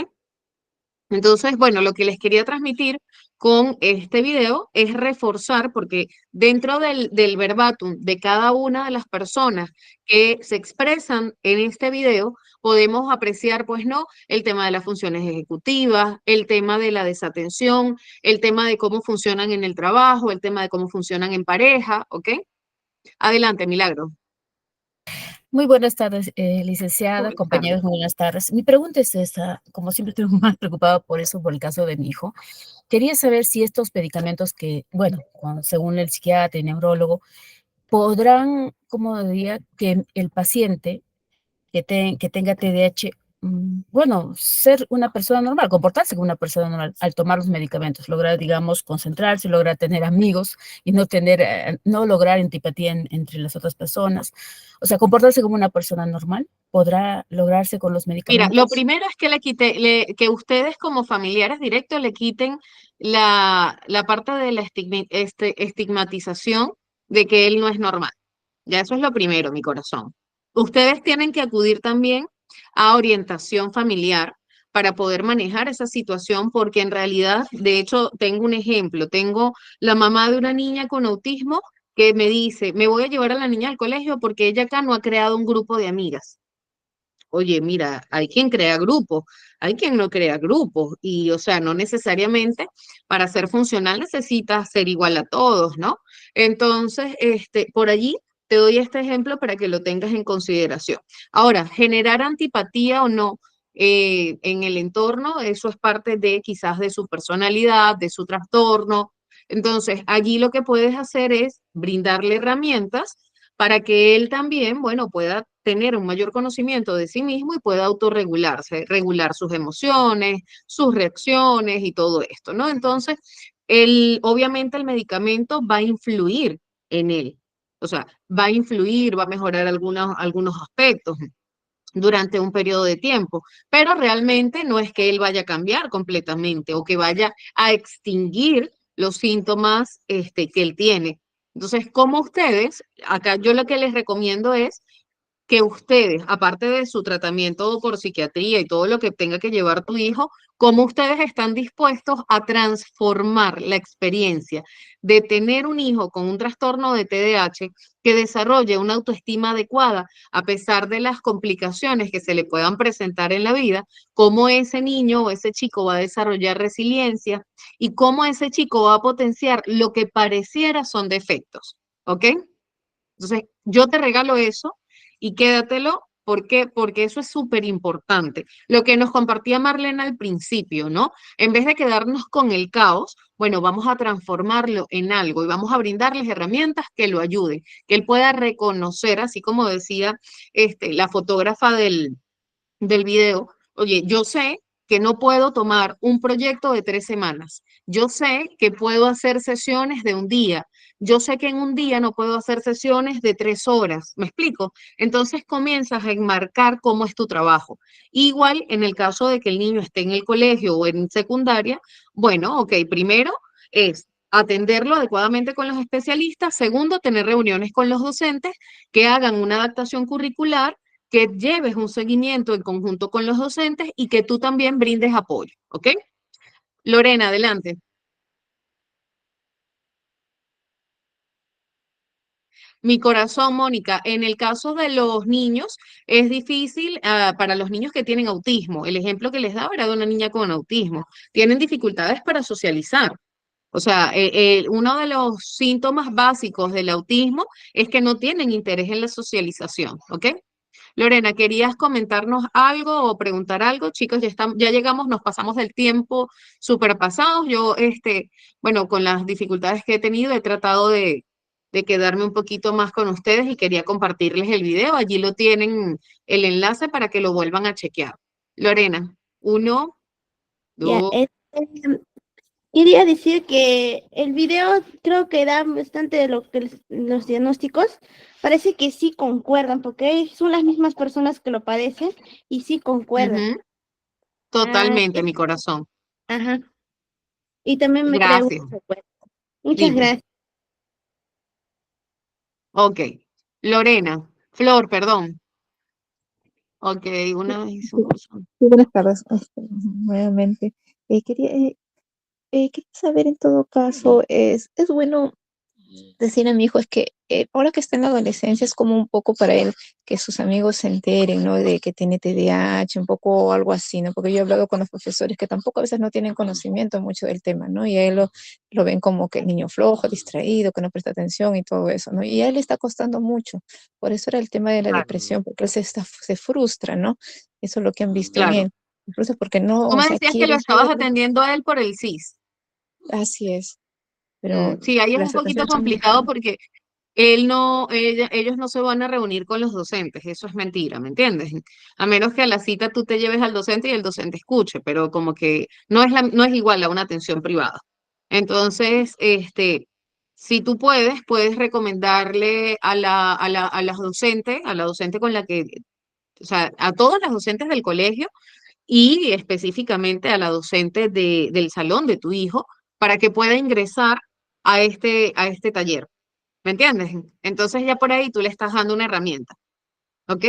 Entonces, bueno, lo que les quería transmitir con este video es reforzar, porque dentro del verbatim de cada una de las personas que se expresan en este video, podemos apreciar, pues, ¿no? El tema de las funciones ejecutivas, el tema de la desatención, el tema de cómo funcionan en el trabajo, el tema de cómo funcionan en pareja, ¿ok? Adelante, Milagro. Muy buenas tardes, licenciada, compañeros, muy buenas tardes. Mi pregunta es esta, como siempre estoy más preocupada por eso, por el caso de mi hijo. Quería saber si estos medicamentos que, bueno, según el psiquiatra y neurólogo, podrán, como diría, que el paciente que tenga TDAH, bueno, ser una persona normal, comportarse como una persona normal al tomar los medicamentos, lograr, digamos, concentrarse, lograr tener amigos y no lograr antipatía entre las otras personas. O sea, comportarse como una persona normal podrá lograrse con los Mira, medicamentos. lo primero es que que ustedes como familiares directos le quiten la parte de la estigmatización de que él no es normal. Ya eso es lo primero, mi corazón. Ustedes tienen que acudir también a orientación familiar para poder manejar esa situación, porque en realidad, de hecho, tengo un ejemplo. Tengo la mamá de una niña con autismo que me dice, me voy a llevar a la niña al colegio porque ella acá no ha creado un grupo de amigas. Oye, mira, hay quien crea grupos, hay quien no crea grupos y, o sea, no necesariamente para ser funcional necesitas ser igual a todos, ¿no? Entonces, por allí te doy este ejemplo para que lo tengas en consideración. Ahora, generar antipatía o no en el entorno, eso es parte de quizás de su personalidad, de su trastorno. Entonces, allí lo que puedes hacer es brindarle herramientas para que él también, bueno, pueda tener un mayor conocimiento de sí mismo y pueda autorregularse, regular sus emociones, sus reacciones y todo esto, ¿no? Entonces, obviamente el medicamento va a influir en él, o sea, va a influir, va a mejorar algunos aspectos durante un periodo de tiempo, pero realmente no es que él vaya a cambiar completamente o que vaya a extinguir los síntomas que él tiene. Entonces, como ustedes, acá yo lo que les recomiendo es que ustedes, aparte de su tratamiento por psiquiatría y todo lo que tenga que llevar tu hijo, cómo ustedes están dispuestos a transformar la experiencia de tener un hijo con un trastorno de TDAH que desarrolle una autoestima adecuada a pesar de las complicaciones que se le puedan presentar en la vida, cómo ese niño o ese chico va a desarrollar resiliencia y cómo ese chico va a potenciar lo que pareciera son defectos, ¿ok? Entonces, yo te regalo eso y quédatelo. ¿Por qué? Porque eso es súper importante. Lo que nos compartía Marlene al principio, ¿no? En vez de quedarnos con el caos, bueno, vamos a transformarlo en algo y vamos a brindarles herramientas que lo ayuden, que él pueda reconocer, así como decía la fotógrafa del video, oye, yo sé que no puedo tomar un proyecto de 3 semanas. Yo sé que puedo hacer sesiones de un día. Yo sé que en un día no puedo hacer sesiones de 3 horas. ¿Me explico? Entonces comienzas a enmarcar cómo es tu trabajo. Igual en el caso de que el niño esté en el colegio o en secundaria, bueno, ok, primero es atenderlo adecuadamente con los especialistas. Segundo, tener reuniones con los docentes que hagan una adaptación curricular, que lleves un seguimiento en conjunto con los docentes y que tú también brindes apoyo, ¿ok? Lorena, adelante. Mi corazón, Mónica, en el caso de los niños, es difícil para los niños que tienen autismo. El ejemplo que les daba era de una niña con autismo. Tienen dificultades para socializar. O sea, uno de los síntomas básicos del autismo es que no tienen interés en la socialización, ¿ok? Lorena, ¿querías comentarnos algo o preguntar algo? Chicos, ya llegamos, nos pasamos del tiempo súper pasados. Yo, bueno, con las dificultades que he tenido, he tratado de quedarme un poquito más con ustedes y quería compartirles el video. Allí lo tienen el enlace para que lo vuelvan a chequear. Lorena, 1, Ya, 2. quería decir que el video creo que da bastante de lo que los diagnósticos. Parece que sí concuerdan, porque son las mismas personas que lo padecen y sí concuerdan. Ujú, totalmente, mi corazón. Ajá. Y también me crea Gracias. mucho recuerdo. Muchas Dime. gracias. Ok. Lorena, Flor, perdón. Ok, una vez. Sí, sí, buenas tardes, nuevamente. Quería saber en todo caso, es bueno decir a mi hijo, es que ahora que está en la adolescencia es como un poco para él que sus amigos se enteren, ¿no? De que tiene TDAH, un poco algo así, ¿no? Porque yo he hablado con los profesores que tampoco a veces no tienen conocimiento mucho del tema, ¿no? Y a él lo ven como que el niño flojo, distraído, que no presta atención y todo eso, ¿no? Y a él le está costando mucho. Por eso era el tema de la Claro, depresión, porque él se frustra, ¿no? Eso es lo que han visto en claro. él. Se frustra porque no, Tú o me sea, decías que lo quiere estabas hacerlo. atendiendo a él por el CIS. Así es, pero Sí, ahí es un las poquito atenciones son complicado diferentes. porque ellos no se van a reunir con los docentes, eso es mentira, ¿me entiendes? A menos que a la cita tú te lleves al docente y el docente escuche, pero como que no es igual a una atención privada. Entonces, si tú puedes recomendarle a la docente con la que, o sea, a todas las docentes del colegio y específicamente a la docente del salón de tu hijo para que pueda ingresar a este taller. ¿Me entiendes? Entonces ya por ahí tú le estás dando una herramienta, ¿ok?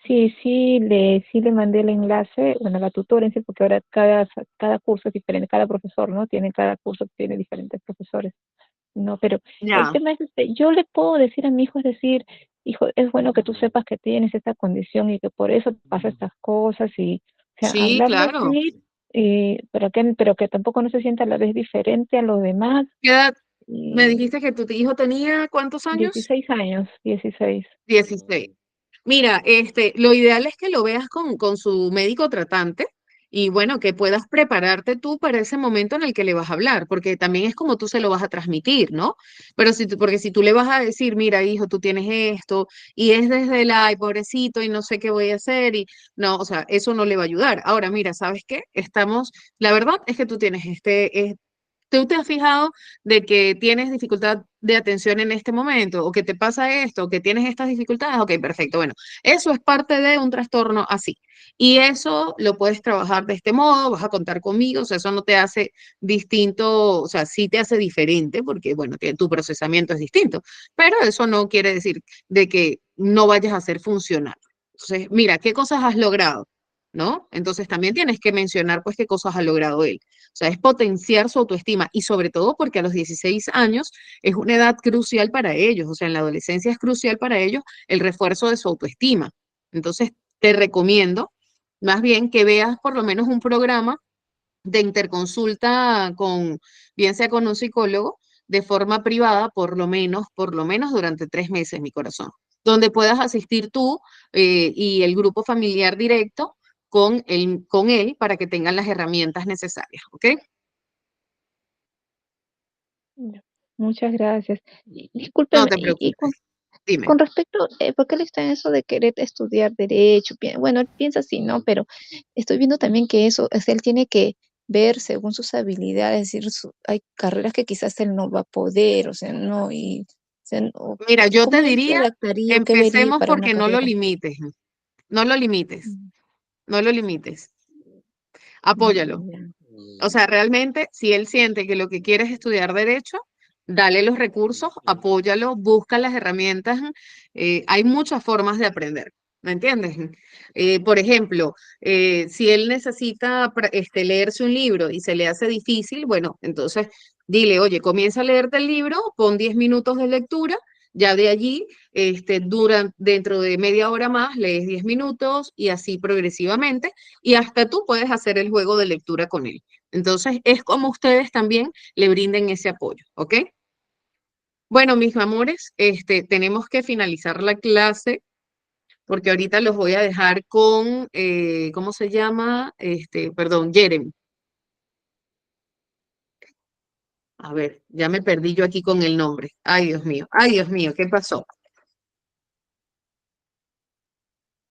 Sí le mandé el enlace, bueno, la tutora en sí, porque ahora cada curso es diferente, cada profesor, ¿no? Cada curso tiene diferentes profesores, ¿no? Pero el Ya. tema es, yo le puedo decir a mi hijo, es decir, hijo, es bueno que tú sepas que tienes esta condición y que por eso te pasan estas cosas y, o sea, Sí, hablarle claro. así, pero que tampoco no se sienta a la vez diferente a los demás. ¿Qué edad? Me Y dijiste que tu hijo tenía ¿cuántos años? 16 años, 16. 16. Mira, lo ideal es que lo veas con su médico tratante y bueno, que puedas prepararte tú para ese momento en el que le vas a hablar, porque también es como tú se lo vas a transmitir, ¿no? Porque si tú le vas a decir, mira, hijo, tú tienes esto, y es desde el, ay, pobrecito, y no sé qué voy a hacer, y no, o sea, eso no le va a ayudar. Ahora, mira, ¿sabes qué? La verdad es que tú tienes ¿tú te has fijado de que tienes dificultad de atención en este momento o que te pasa esto o que tienes estas dificultades? Ok, perfecto. Bueno, eso es parte de un trastorno así. Y eso lo puedes trabajar de este modo, vas a contar conmigo, o sea, eso no te hace distinto, o sea, sí te hace diferente porque, bueno, tu procesamiento es distinto, pero eso no quiere decir de que no vayas a ser funcional. Entonces, mira, ¿qué cosas has logrado? ¿No? Entonces también tienes que mencionar, pues, qué cosas ha logrado él. O sea, es potenciar su autoestima y sobre todo porque a los 16 años es una edad crucial para ellos, o sea, en la adolescencia es crucial para ellos el refuerzo de su autoestima. Entonces, te recomiendo más bien que veas por lo menos un programa de interconsulta bien sea con un psicólogo, de forma privada, por lo menos durante 3 meses, mi corazón, donde puedas asistir tú y el grupo familiar directo con él para que tengan las herramientas necesarias, ¿ok? Ya. Muchas gracias. No Discúlpeme, te y preocupes, dime. con respecto, porque él está en eso de querer estudiar derecho, bueno, él piensa así, ¿no? Pero estoy viendo también que eso, o sea, él tiene que ver según sus habilidades, es decir, hay carreras que quizás él no va a poder, o sea, no, y, o sea, Mira, yo te ¿cómo él se diría, adaptaría o qué vería empecemos para una porque no lo carrera? limites, no lo limites, no lo limites, apóyalo. Ya. O sea, realmente, si él siente que lo que quiere es estudiar derecho, dale los recursos, apóyalo, busca las herramientas. Hay muchas formas de aprender, ¿me entiendes? Por ejemplo, si él necesita leerse un libro y se le hace difícil, bueno, entonces dile, oye, comienza a leerte el libro, pon 10 minutos de lectura. Ya de allí, dentro de media hora más, lees 10 minutos y así progresivamente, y hasta tú puedes hacer el juego de lectura con él. Entonces, es como ustedes también le brinden ese apoyo, ¿ok? Bueno, mis amores, tenemos que finalizar la clase porque ahorita los voy a dejar con, ¿cómo se llama? Perdón, Jeremy. A ver, ya me perdí yo aquí con el nombre. Ay, Dios mío, ¿qué pasó?